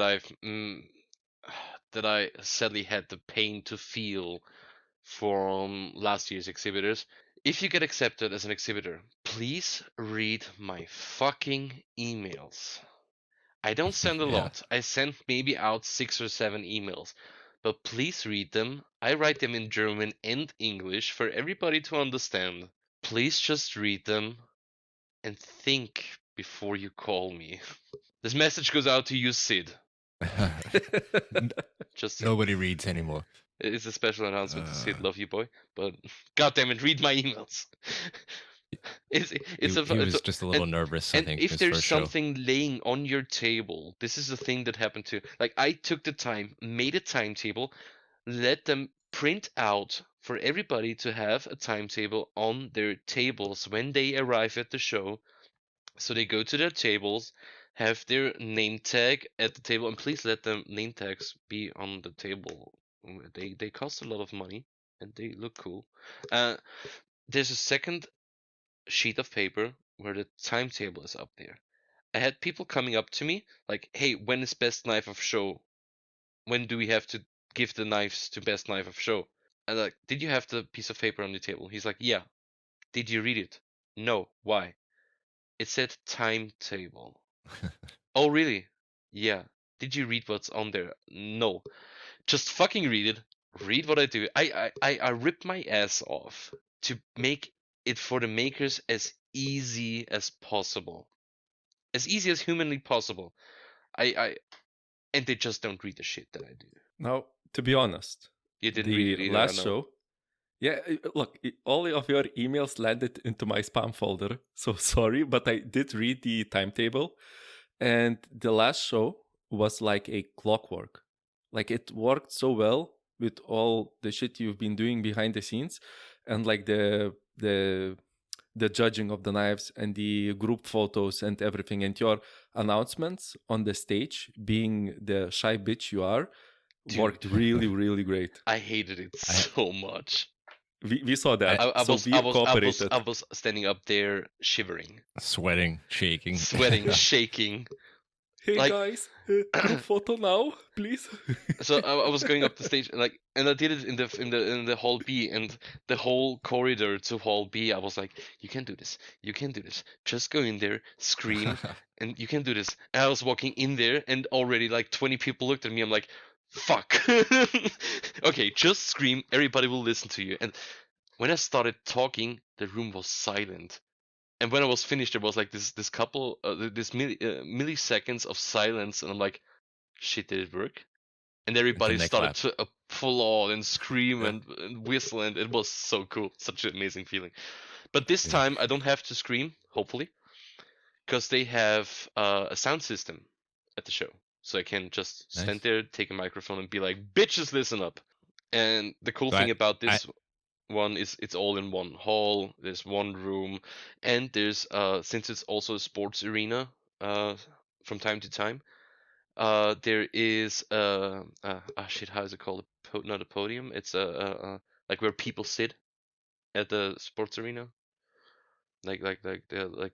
that I sadly had the pain to feel from last year's exhibitors. If you get accepted as an exhibitor, please read my fucking emails. I don't send a Yeah. lot. I send maybe out 6 or 7 emails. But please read them. I write them in German and English for everybody to understand. Please just read them and think before you call me. This message goes out to you, Sid. Just saying. Nobody reads anymore. It's a special announcement to Sid, love you, boy. But goddammit, read my emails. He was just a little nervous, I and think, if his there's first show. something laying on your table, this is the thing that happened to. Like, I took the time, made a timetable, let them print out for everybody to have a timetable on their tables when they arrive at the show. So they go to their tables, have their name tag at the table, and please let them name tags be on the table. They cost a lot of money and they look cool. There's a second sheet of paper where the timetable is up there. I had people coming up to me like, "Hey, when is best knife of show? When do we have to give the knives to best knife of show?" And like, "Did you have the piece of paper on the table?" He's like, "Yeah." "Did you read it?" "No." "Why?" "It said timetable." "Oh, really?" "Yeah." "Did you read what's on there?" "No." Just fucking read it. Read what I do. I rip my ass off to make it for the makers as easy as possible. As easy as humanly possible. And they just don't read the shit that I do. Now, to be honest, You didn't the read it either, I last know. show, yeah, look, all of your emails landed into my spam folder. So sorry, but I did read the timetable. And the last show was like a clockwork. Like, it worked so well with all the shit you've been doing behind the scenes, and like the judging of the knives and the group photos and everything, and your announcements on the stage, being the shy bitch you are, worked really, really great. I hated it so much. We saw that. I Cooperated. was standing up there shivering, Sweating, shaking. sweating, shaking. Hey Like- guys, group photo now, please. So I was going up the stage, and I did it in the hall B, and the whole corridor to hall B. I was like, "You can do this. You can do this. Just go in there, scream, and you can do this." And I was walking in there, and already like 20 people looked at me. I'm like, "Fuck." Okay, just scream. Everybody will listen to you. And when I started talking, the room was silent. And when I was finished, there was like this couple milliseconds of silence, and I'm like, "Shit, did it work?" And everybody they started clap. to applaud and scream Yeah. and whistle, and it was so cool, such an amazing feeling. But this Yeah. time I don't have to scream, hopefully, because they have a sound system at the show, so I can just stand Nice. there, take a microphone, and be like, "Bitches, listen up!" And the cool So thing about this one is it's all in one hall. There's one room, and there's since it's also a sports arena from time to time, there is shit, how is it called? Not a podium. It's like where people sit at the sports arena. Like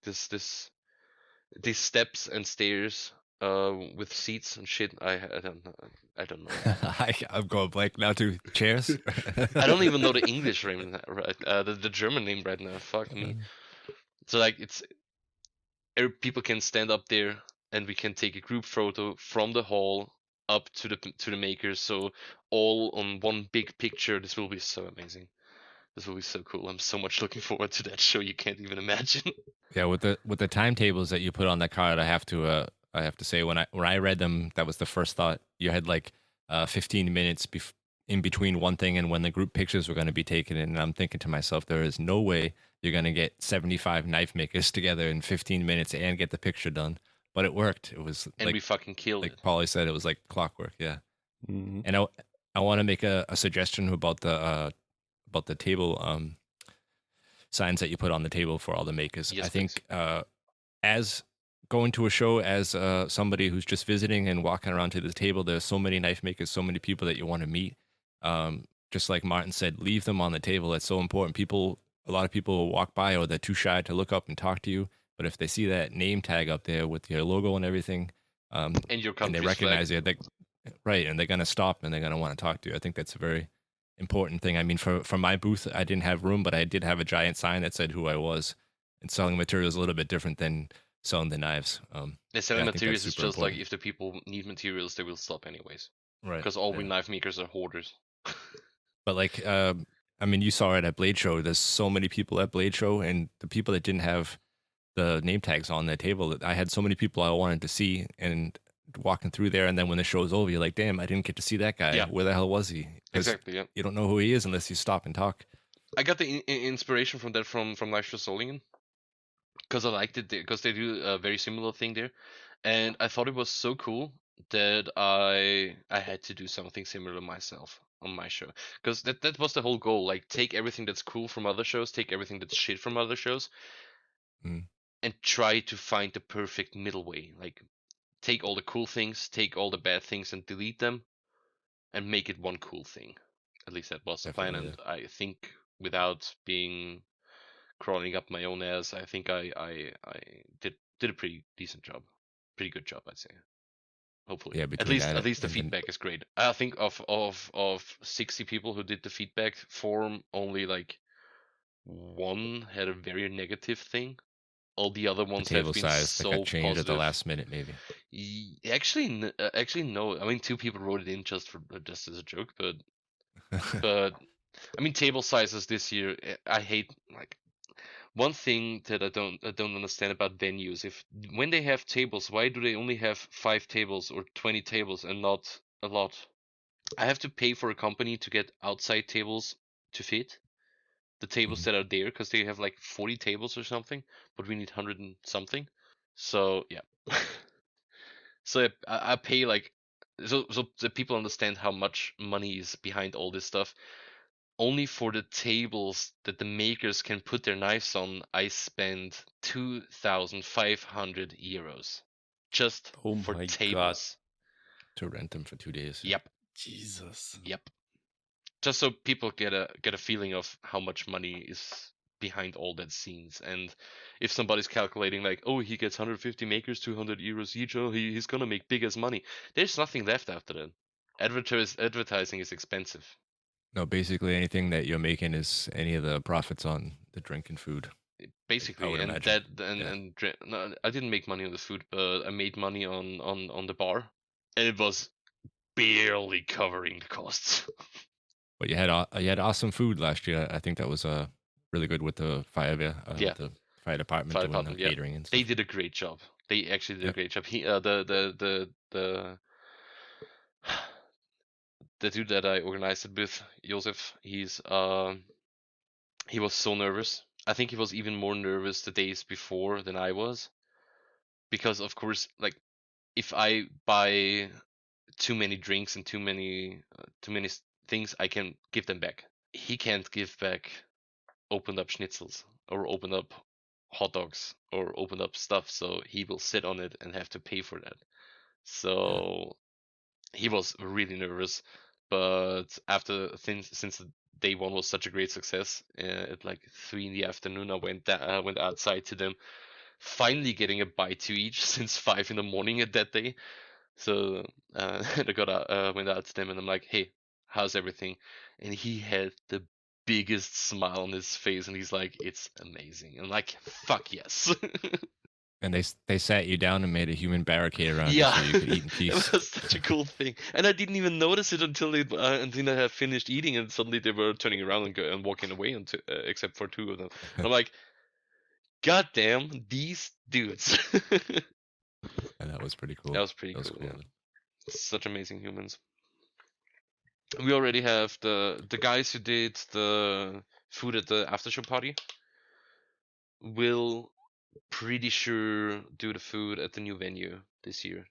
these steps and stairs with seats and shit. I don't know. I don't know. I'm going blank now to chairs. I don't even know the English name right. The German name right now. Fuck me. So like people can stand up there, and we can take a group photo from the hall up to the makers. So all on one big picture. This will be so amazing. This will be so cool. I'm so much looking forward to that show. You can't even imagine. Yeah, with the timetables that you put on the card, I have to say when I read them, that was the first thought. You had like 15 minutes in between one thing and when the group pictures were going to be taken, and I'm thinking to myself, there is no way you're going to get 75 knife makers together in 15 minutes and get the picture done. But it worked. It was And we fucking killed like it. Paulie said, it was like clockwork. Yeah. Mhm. And I want to make a suggestion about the table signs that you put on the table for all the makers. Yes, I think as going to a show as somebody who's just visiting and walking around to the table, there's so many knife makers, so many people that you want to meet. Just like Martin said, leave them on the table. It's so important. A lot of people will walk by or they're too shy to look up and talk to you. But if they see that name tag up there with your logo and everything, And your and they country's recognize flag. it, right, and they're gonna stop and they're gonna want to talk to you. I think that's a very important thing. I mean, for my booth, I didn't have room, but I did have a giant sign that said who I was. And selling materials is a little bit different than selling the knives. The selling I think materials that's is super just important. like if the people need materials, they will stop anyways. Right. Because all we yeah. knife makers are hoarders. But like, I mean, you saw it at Blade Show. There's so many people at Blade Show, and the people that didn't have the name tags on their table, I had so many people I wanted to see, and walking through there, and then when the show's over, you're like, damn, I didn't get to see that guy. Yeah. Where the hell was he? 'Cause Exactly, yeah. you don't know who he is unless you stop and talk. I got the inspiration from that from Live Show Solingen. Because I liked it, because they do a very similar thing there. And I thought it was so cool that I had to do something similar myself on my show. Because that was the whole goal. Like, take everything that's cool from other shows, take everything that's shit from other shows, Mm. and try to find the perfect middle way. Like, take all the cool things, take all the bad things and delete them, and make it one cool thing. At least that was the plan. Definitely, And I think without being crawling up my own ass, I think I did a pretty decent job. Pretty good job, I'd say. Hopefully. Yeah, At between least that the and then feedback is great. I think of 60 people who did the feedback form, only like one had a very negative thing. All the other the ones have table been size that so got changed at the positive. last minute, maybe. Actually, no. I mean, 2 people wrote it in just as a joke, but I mean, table sizes this year. I hate, like, one thing that I don't understand about venues. When they have tables, why do they only have 5 tables or 20 tables and not a lot? I have to pay for a company to get outside tables to fit the tables Mhm. that are there, because they have like 40 tables or something, but we need 100 and something. So yeah. So I pay like, so the people understand how much money is behind all this stuff. Only for the tables that the makers can put their knives on, I spend 2,500 euros just Oh for my God. tables. To rent them for 2 days. Yep, Jesus. yep. Just so people get a feeling of how much money is behind all that scenes. And if somebody's calculating like, oh, he gets 150 makers, 200 euros each, oh, he's gonna make big as money. There's nothing left after that. Advertising is expensive. No, basically anything that you're making is any of the profits on the drink and food. Basically, would and imagine. no, I didn't make money on the food, but I made money on the bar, and it was barely covering the costs. But you had awesome food last year. I think that was really good with the Yeah. the fire department Fire doing the department, yeah, catering and they stuff. did a great job. They actually did a Yep. great job. He the dude that I organized it with, Josef, he was so nervous. I think he was even more nervous the days before than I was, because of course, like, if I buy too many drinks and too many things, I can give them back. He can't give back opened up schnitzels or opened up hot dogs or opened up stuff, so he will sit on it and have to pay for that. So he was really nervous, but after since day one was such a great success, at like 3 in the afternoon, I went outside to them, finally getting a bite to each since 5 in the morning at that day. So I went out to them and I'm like, hey, how's everything? And he had the biggest smile on his face and he's like, it's amazing. And I'm like, fuck yes. And they sat you down and made a human barricade around you Yeah, so you could eat in it peace. was such a cool thing, and I didn't even notice it until I had finished eating, and suddenly they were turning around and walking away, except for 2 of them. I'm like, God damn, these dudes. And that was pretty cool. That was pretty That was cool. cool. Yeah, such amazing humans. We already have the guys who did the food at the after show party. Will pretty sure do the food at the new venue this year,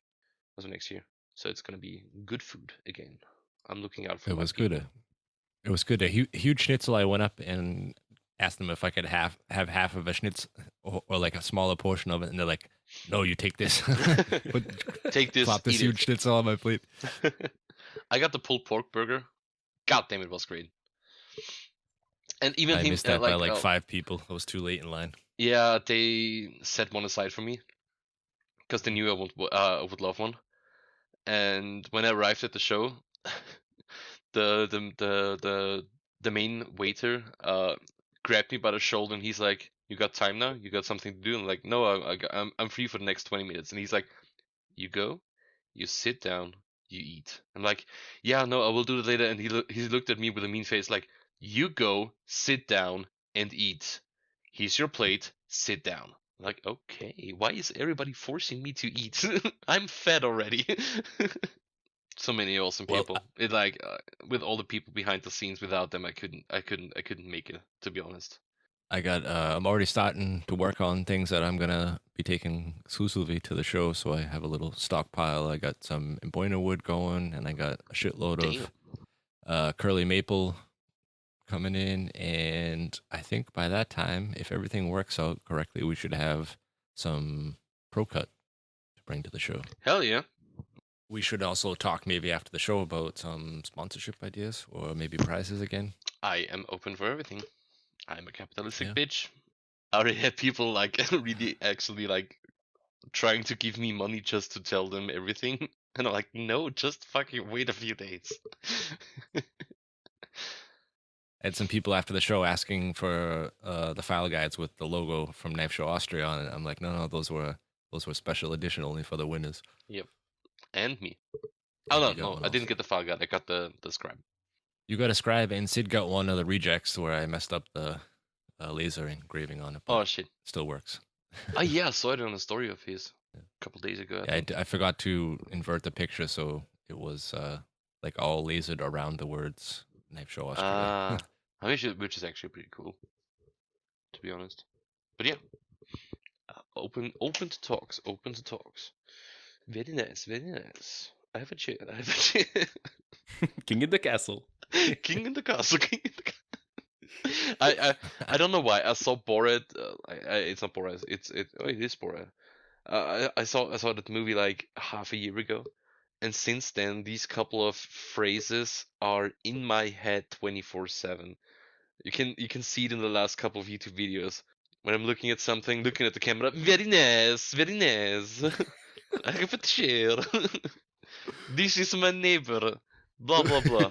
also next year. So it's gonna be good food again. I'm looking out for. It was good. It was good. A huge schnitzel. I went up and asked them if I could have half of a schnitzel or like a smaller portion of it, and they're like, "No, you take this. Take this. Plop this huge schnitzel on my plate." I got the pulled pork burger. God damn, it was great. And even I him, missed that by like 5 people. I was too late in line. Yeah, they set one aside for me because they knew I would love one. And when I arrived at the show, the main waiter grabbed me by the shoulder and he's like, "You got time now? You got something to do?" And I'm like, "No, I'm free for the next 20 minutes." And he's like, "You go, you sit down, you eat." I'm like, "Yeah, no, I will do it later." And he looked at me with a mean face, like, "You go, sit down, and eat. Here's your plate. Sit down." I'm like, okay, why is everybody forcing me to eat? I'm fed already. So many awesome people. It like with all the people behind the scenes. Without them, I couldn't make it. To be honest. I'm already starting to work on things that I'm gonna be taking exclusively to the show. So I have a little stockpile. I got some Emboina wood going, and I got a shitload of curly maple coming in. And I think by that time, if everything works out correctly, we should have some Pro Cut to bring to the show. Hell yeah. We should also talk maybe after the show about some sponsorship ideas or maybe prizes again. I am open for everything. I'm a capitalistic bitch. I already had people like really actually like trying to give me money just to tell them everything. And I'm like, no, just fucking wait a few days. I had some people after the show asking for the file guides with the logo from Knife Show Austria on it. I'm like, no, those were special edition only for the winners. Yep. And me. Oh no, I didn't get the file guide. I got the scribe. You got a scribe, and Sid got one of the rejects where I messed up the laser engraving on it. Oh shit! Still works. Oh yeah, I saw it on a story of his a couple days ago. I forgot to invert the picture, so it was like all lasered around the words Knife Show Austria. Which is actually pretty cool, to be honest. But yeah, open to talks. Open to talks. Very nice, very nice. I have a chair. King in the castle. King in the castle. King in the castle. I don't know why. I saw Borat. It's not Borat. It is Borat. I saw that movie like half a year ago, and since then these couple of phrases are in my head 24/7. You can see it in the last couple of YouTube videos when I'm looking at something, looking at the camera. Very nice, very nice. I have a chair. This is my neighbor. Blah blah blah.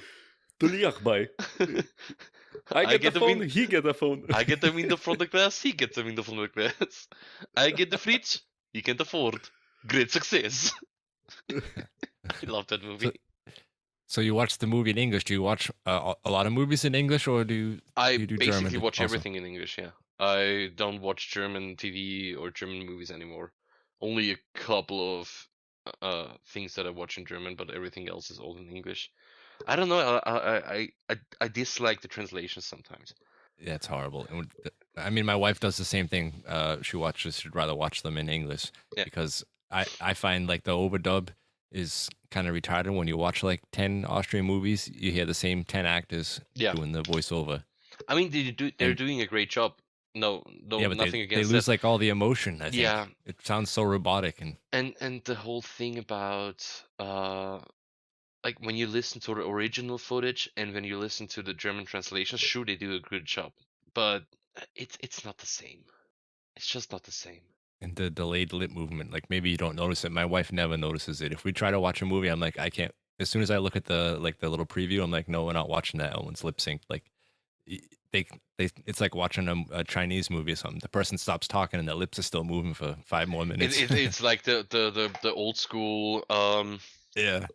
I get the phone, he get the phone. I get the window from the glass, he gets the window from the glass. I get the fridge, he can't afford. Great success. I love that movie. So you watch the movie in English. Do you watch a lot of movies in English, or do you do basically German watch also? everything in English, yeah. I don't watch German TV or German movies anymore. Only a couple of things that I watch in German, but everything else is all in English. I don't know. I dislike the translations sometimes. Yeah, it's horrible. I mean, my wife does the same thing. She'd rather watch them in English because I find like the overdub is kind of retarded. When you watch like 10 Austrian movies, you hear the same 10 actors doing the voiceover. I mean, they're doing a great job. No, yeah, but nothing against they lose like all the emotion. I think. Yeah, it sounds so robotic and the whole thing about like when you listen to the original footage and when you listen to the German translations, sure they do a good job, but it's not the same. It's just not the same. And the delayed lip movement, like maybe you don't notice it. My wife never notices it. If we try to watch a movie, I'm like, I can't. As soon as I look at the little preview, I'm like, no, we're not watching that. Owen's lip synced. Like, they it's like watching a Chinese movie or something. The person stops talking and their lips are still moving for 5 more minutes. It's like the old school yeah.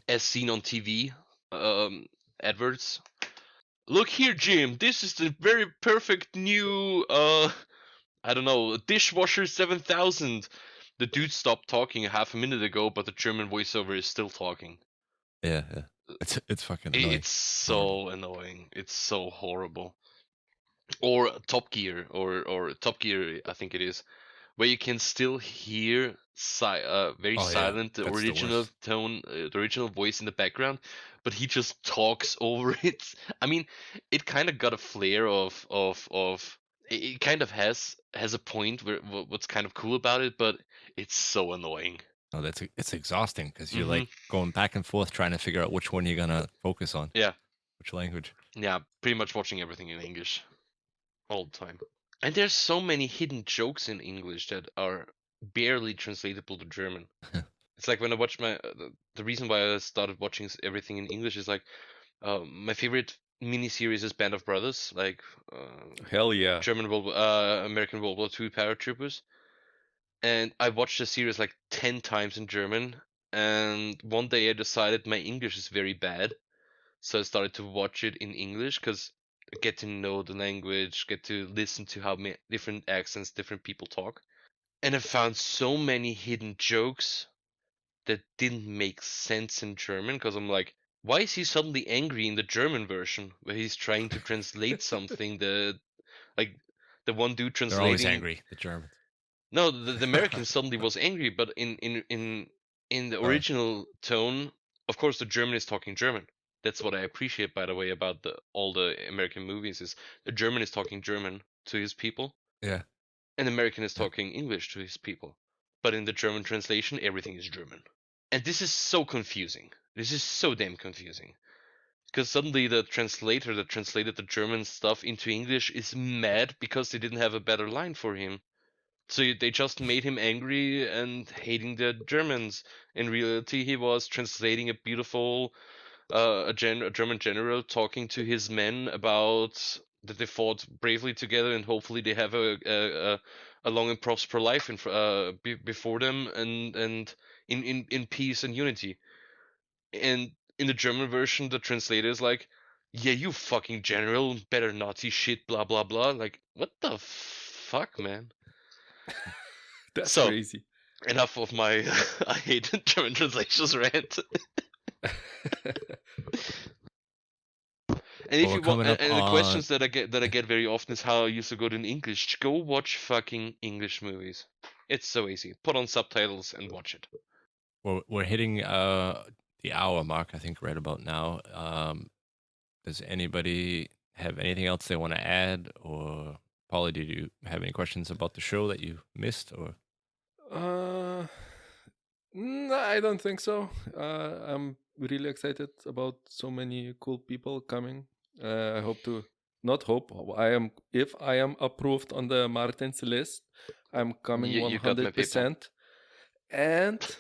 as seen on TV adverts. Look here, Jim. This is the very perfect new I don't know, dishwasher 7000. The dude stopped talking a half a minute ago, but the German voiceover is still talking. Yeah. It's fucking annoying. It's so annoying. It's so horrible. Or Top Gear, or Top Gear, I think it is, where you can still hear very silent the That's the original worst. tone, the original voice in the background, but he just talks over it. I mean, it kind of got a flair of it kind of has a point where what's kind of cool about it, but it's so annoying. No, it's exhausting because you're Mhm. like going back and forth trying to figure out which one you're gonna focus on. Yeah. Which language? Yeah, pretty much watching everything in English all the time. And there's so many hidden jokes in English that are barely translatable to German. It's like when I watch the reason why I started watching everything in English is like my favorite miniseries is Band of Brothers, like Hell yeah. American World War II paratroopers. And I watched the series like 10 times in German, and one day I decided my English is very bad, so I started to watch it in English because I get to know the language, get to listen to how different accents different people talk. And I found so many hidden jokes that didn't make sense in German because I'm like, why is he suddenly angry in the German version where he's trying to translate something that, like, the one dude They're always translating. angry, the Germans. No, the American suddenly was angry, but in the original tone, of course, the German is talking German. That's what I appreciate, by the way, about all the American movies is the German is talking German to his people, Yeah. and the American is talking English to his people. But in the German translation, everything is German. And this is so confusing. This is so damn confusing. Because suddenly the translator that translated the German stuff into English is mad because they didn't have a better line for him. So they just made him angry and hating the Germans. In reality, he was translating a beautiful a German general talking to his men about that they fought bravely together and hopefully they have a long and prosperous life before them and in peace and unity. And in the German version, the translator is like, "Yeah, you fucking general, better Nazi shit, blah blah blah." Like, what the fuck, man? That's So, crazy. enough of my I hate German translations rant. And if Well, you we're want, coming up and the on- questions that I get very often is how I used to go to English. Go watch fucking English movies. It's so easy. Put on subtitles and watch it. We're hitting the hour mark, I think, right about now. Does anybody have anything else they want to add, or Polly, did you have any questions about the show that you missed, or? No, I don't think so. I'm really excited about so many cool people coming. I hope to not hope. If I am approved on the Martins list, I'm coming You got my 100%. And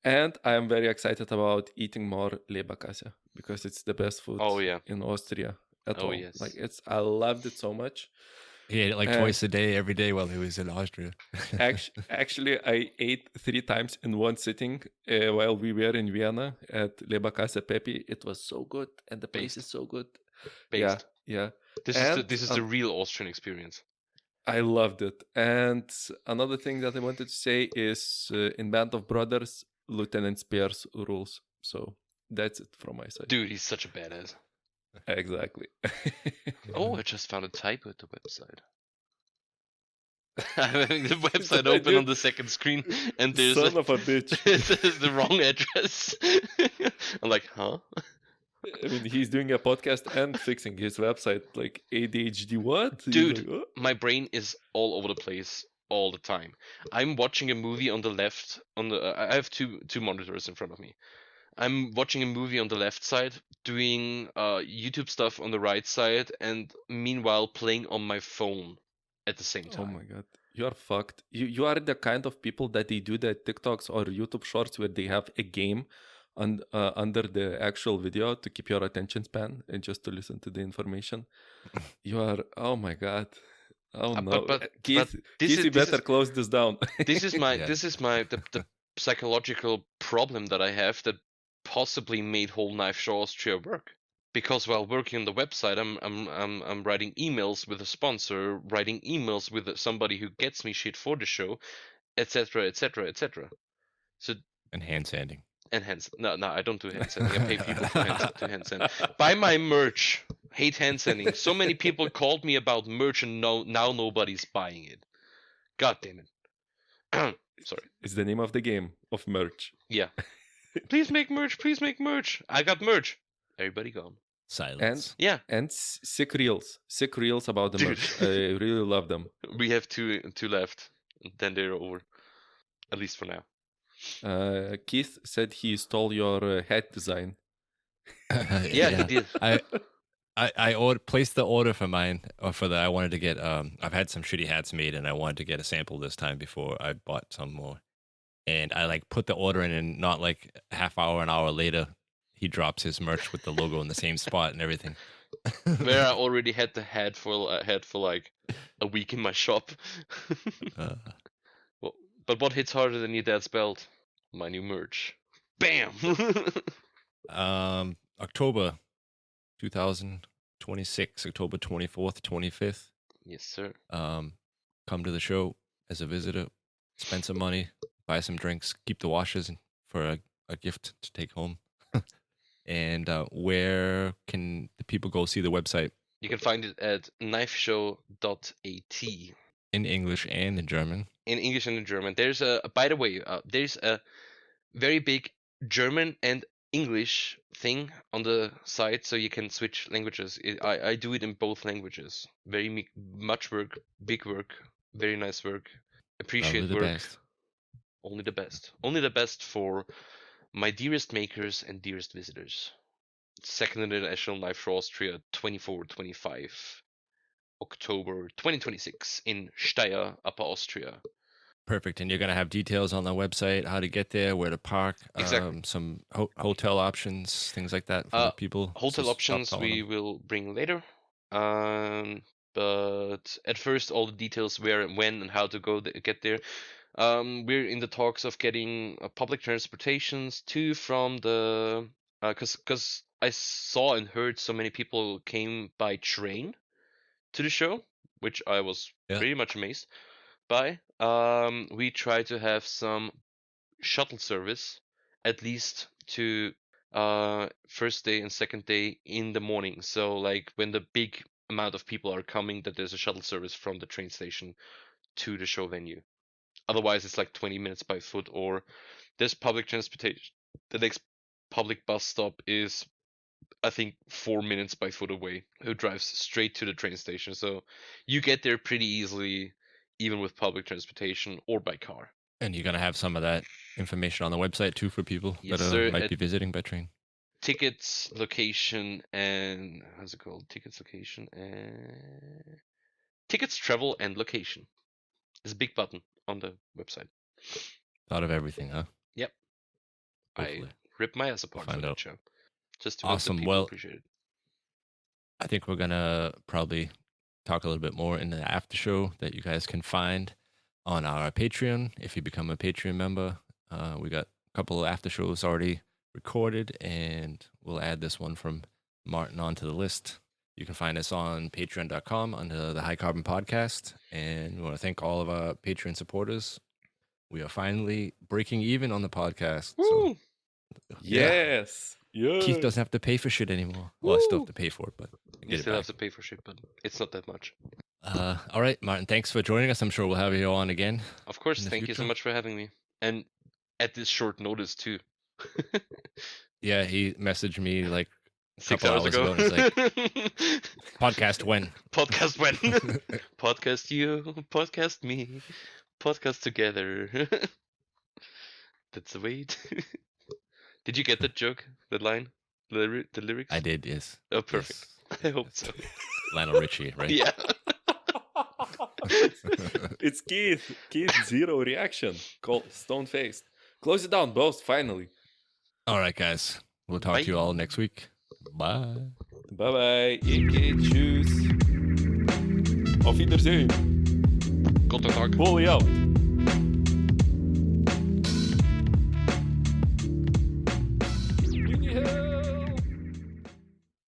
and I am very excited about eating more Leberkäse because it's the best food in Austria at all. Yes. Like I loved it so much. He ate it like twice a day, every day while he was in Austria. Actually, I ate 3 times in one sitting while we were in Vienna at Leberkäse Pepi. It was so good, and the place is so good. Based. Yeah. This is the real Austrian experience. I loved it. And another thing that I wanted to say is in Band of Brothers, Lieutenant Spears rules. So that's it from my side. Dude, he's such a badass. Exactly. Oh, I just found a typo at the website. I'm having the website open on the second screen, and there's Son of a bitch. there's the wrong address. I'm like, huh? I mean, he's doing a podcast and fixing his website. Like ADHD, what? Dude, like, my brain is all over the place all the time. I'm watching a movie on the left. I have two monitors in front of me. I'm watching a movie on the left side, doing YouTube stuff on the right side, and meanwhile playing on my phone at the same time. Oh my god, you are fucked. You are the kind of people that they do the TikToks or YouTube shorts where they have a game under the actual video to keep your attention span and just to listen to the information. You are, oh my god. Oh no. but Keith, this you better close this down. this is my Yeah. the psychological problem that I have that possibly made whole Knife Show Austria work. Because while working on the website, I'm writing emails with a sponsor, writing emails with somebody who gets me shit for the show, etc., etc., etc. So And hand sanding. and hands. No, I don't do hand sanding. I pay people for hand sand. Buy my merch. Hate hand sanding. So many people called me about merch, and now nobody's buying it. God damn it. Sorry. It's the name of the game of merch. Yeah. Please make merch. Please make merch. I got merch. Everybody gone. Silence. Yeah. And sick reels about the Dude. merch. I really love them. We have two left. Then they're over. At least for now. Keith said he stole your hat design. Yeah, he did. I placed the order for mine, or for the, I wanted to get, I've had some shitty hats made and I wanted to get a sample this time before I bought some more. And I like put the order in, and not like a half hour, an hour later, he drops his merch with the logo in the same spot and everything. Where I already had the hat for like a week in my shop. Well, but what hits harder than your dad's belt? My new merch. Bam! October 2026, October 24th, 25th. Yes, sir. Come to the show as a visitor, spend some money, buy some drinks, keep the washes for a gift to take home. And where can the people go see the website? You can find it at knifeshow.at. In English and in German. In English and in German. There's by the way, there's a very big German and English thing on the site, so you can switch languages. I do it in both languages. Very much work, big work, very nice work. Appreciate Probably the work. best. Only the best. Only the best for my dearest makers and dearest visitors. Second International Knife Show Austria 24-25 October 2026 in Steyr, Upper Austria. Perfect. And you're going to have details on the website, how to get there, where to park, Exactly. some hotel options, things like that for the people. Hotel So options stop we calling will bring later. But at first, all the details where and when and how to get there. We're in the talks of getting public transportations to from the because I saw and heard so many people came by train to the show, which I was Yeah. pretty much amazed by. We try to have some shuttle service at least to first day and second day in the morning. So like when the big amount of people are coming, that there's a shuttle service from the train station to the show venue. Otherwise, it's like 20 minutes by foot, or there's public transportation. The next public bus stop is, I think, 4 minutes by foot away, who drives straight to the train station. So you get there pretty easily, even with public transportation or by car. And you're going to have some of that information on the website too for people Yes, that sir. might be visiting by train. Tickets, location, and how's it called? Tickets, location, and tickets, travel, and location. There's a big button on the website. Thought of everything, huh? Yep. Hopefully. I ripped my ass apart Find for that out. show. Just to Awesome. hope that people Well, appreciate it. I think we're going to probably talk a little bit more in the after show that you guys can find on our Patreon. If you become a Patreon member, we got a couple of after shows already recorded, and we'll add this one from Martin onto the list. You can find us on patreon.com under the High Carbon Podcast. And we want to thank all of our Patreon supporters. We are finally breaking even on the podcast. Woo! So, yeah. Yes. Yeah. Keith doesn't have to pay for shit anymore. Well, I still have to pay for it, but I You get it still back. have to pay for shit, but it's not that much. All right, Martin, thanks for joining us. I'm sure we'll have you on again. Of course, In the thank you so future? much for having me. And at this short notice, too. Yeah, he messaged me like 6 couple hours hours ago. ago, podcast when? Podcast when? Podcast you, podcast me, podcast together. That's the way. Did you get that joke? That line? The lyrics? I did, yes. Oh, perfect. Yes, I hope yes. so. Lionel Richie, right? Yeah. It's Keith. Keith, zero reaction. Stone faced. Close it down, boss, finally. All right, guys. We'll talk to you all next week. Bye. Bye-bye. Tschüss. Auf Wiedersehen. Gott und Tag. Bully out.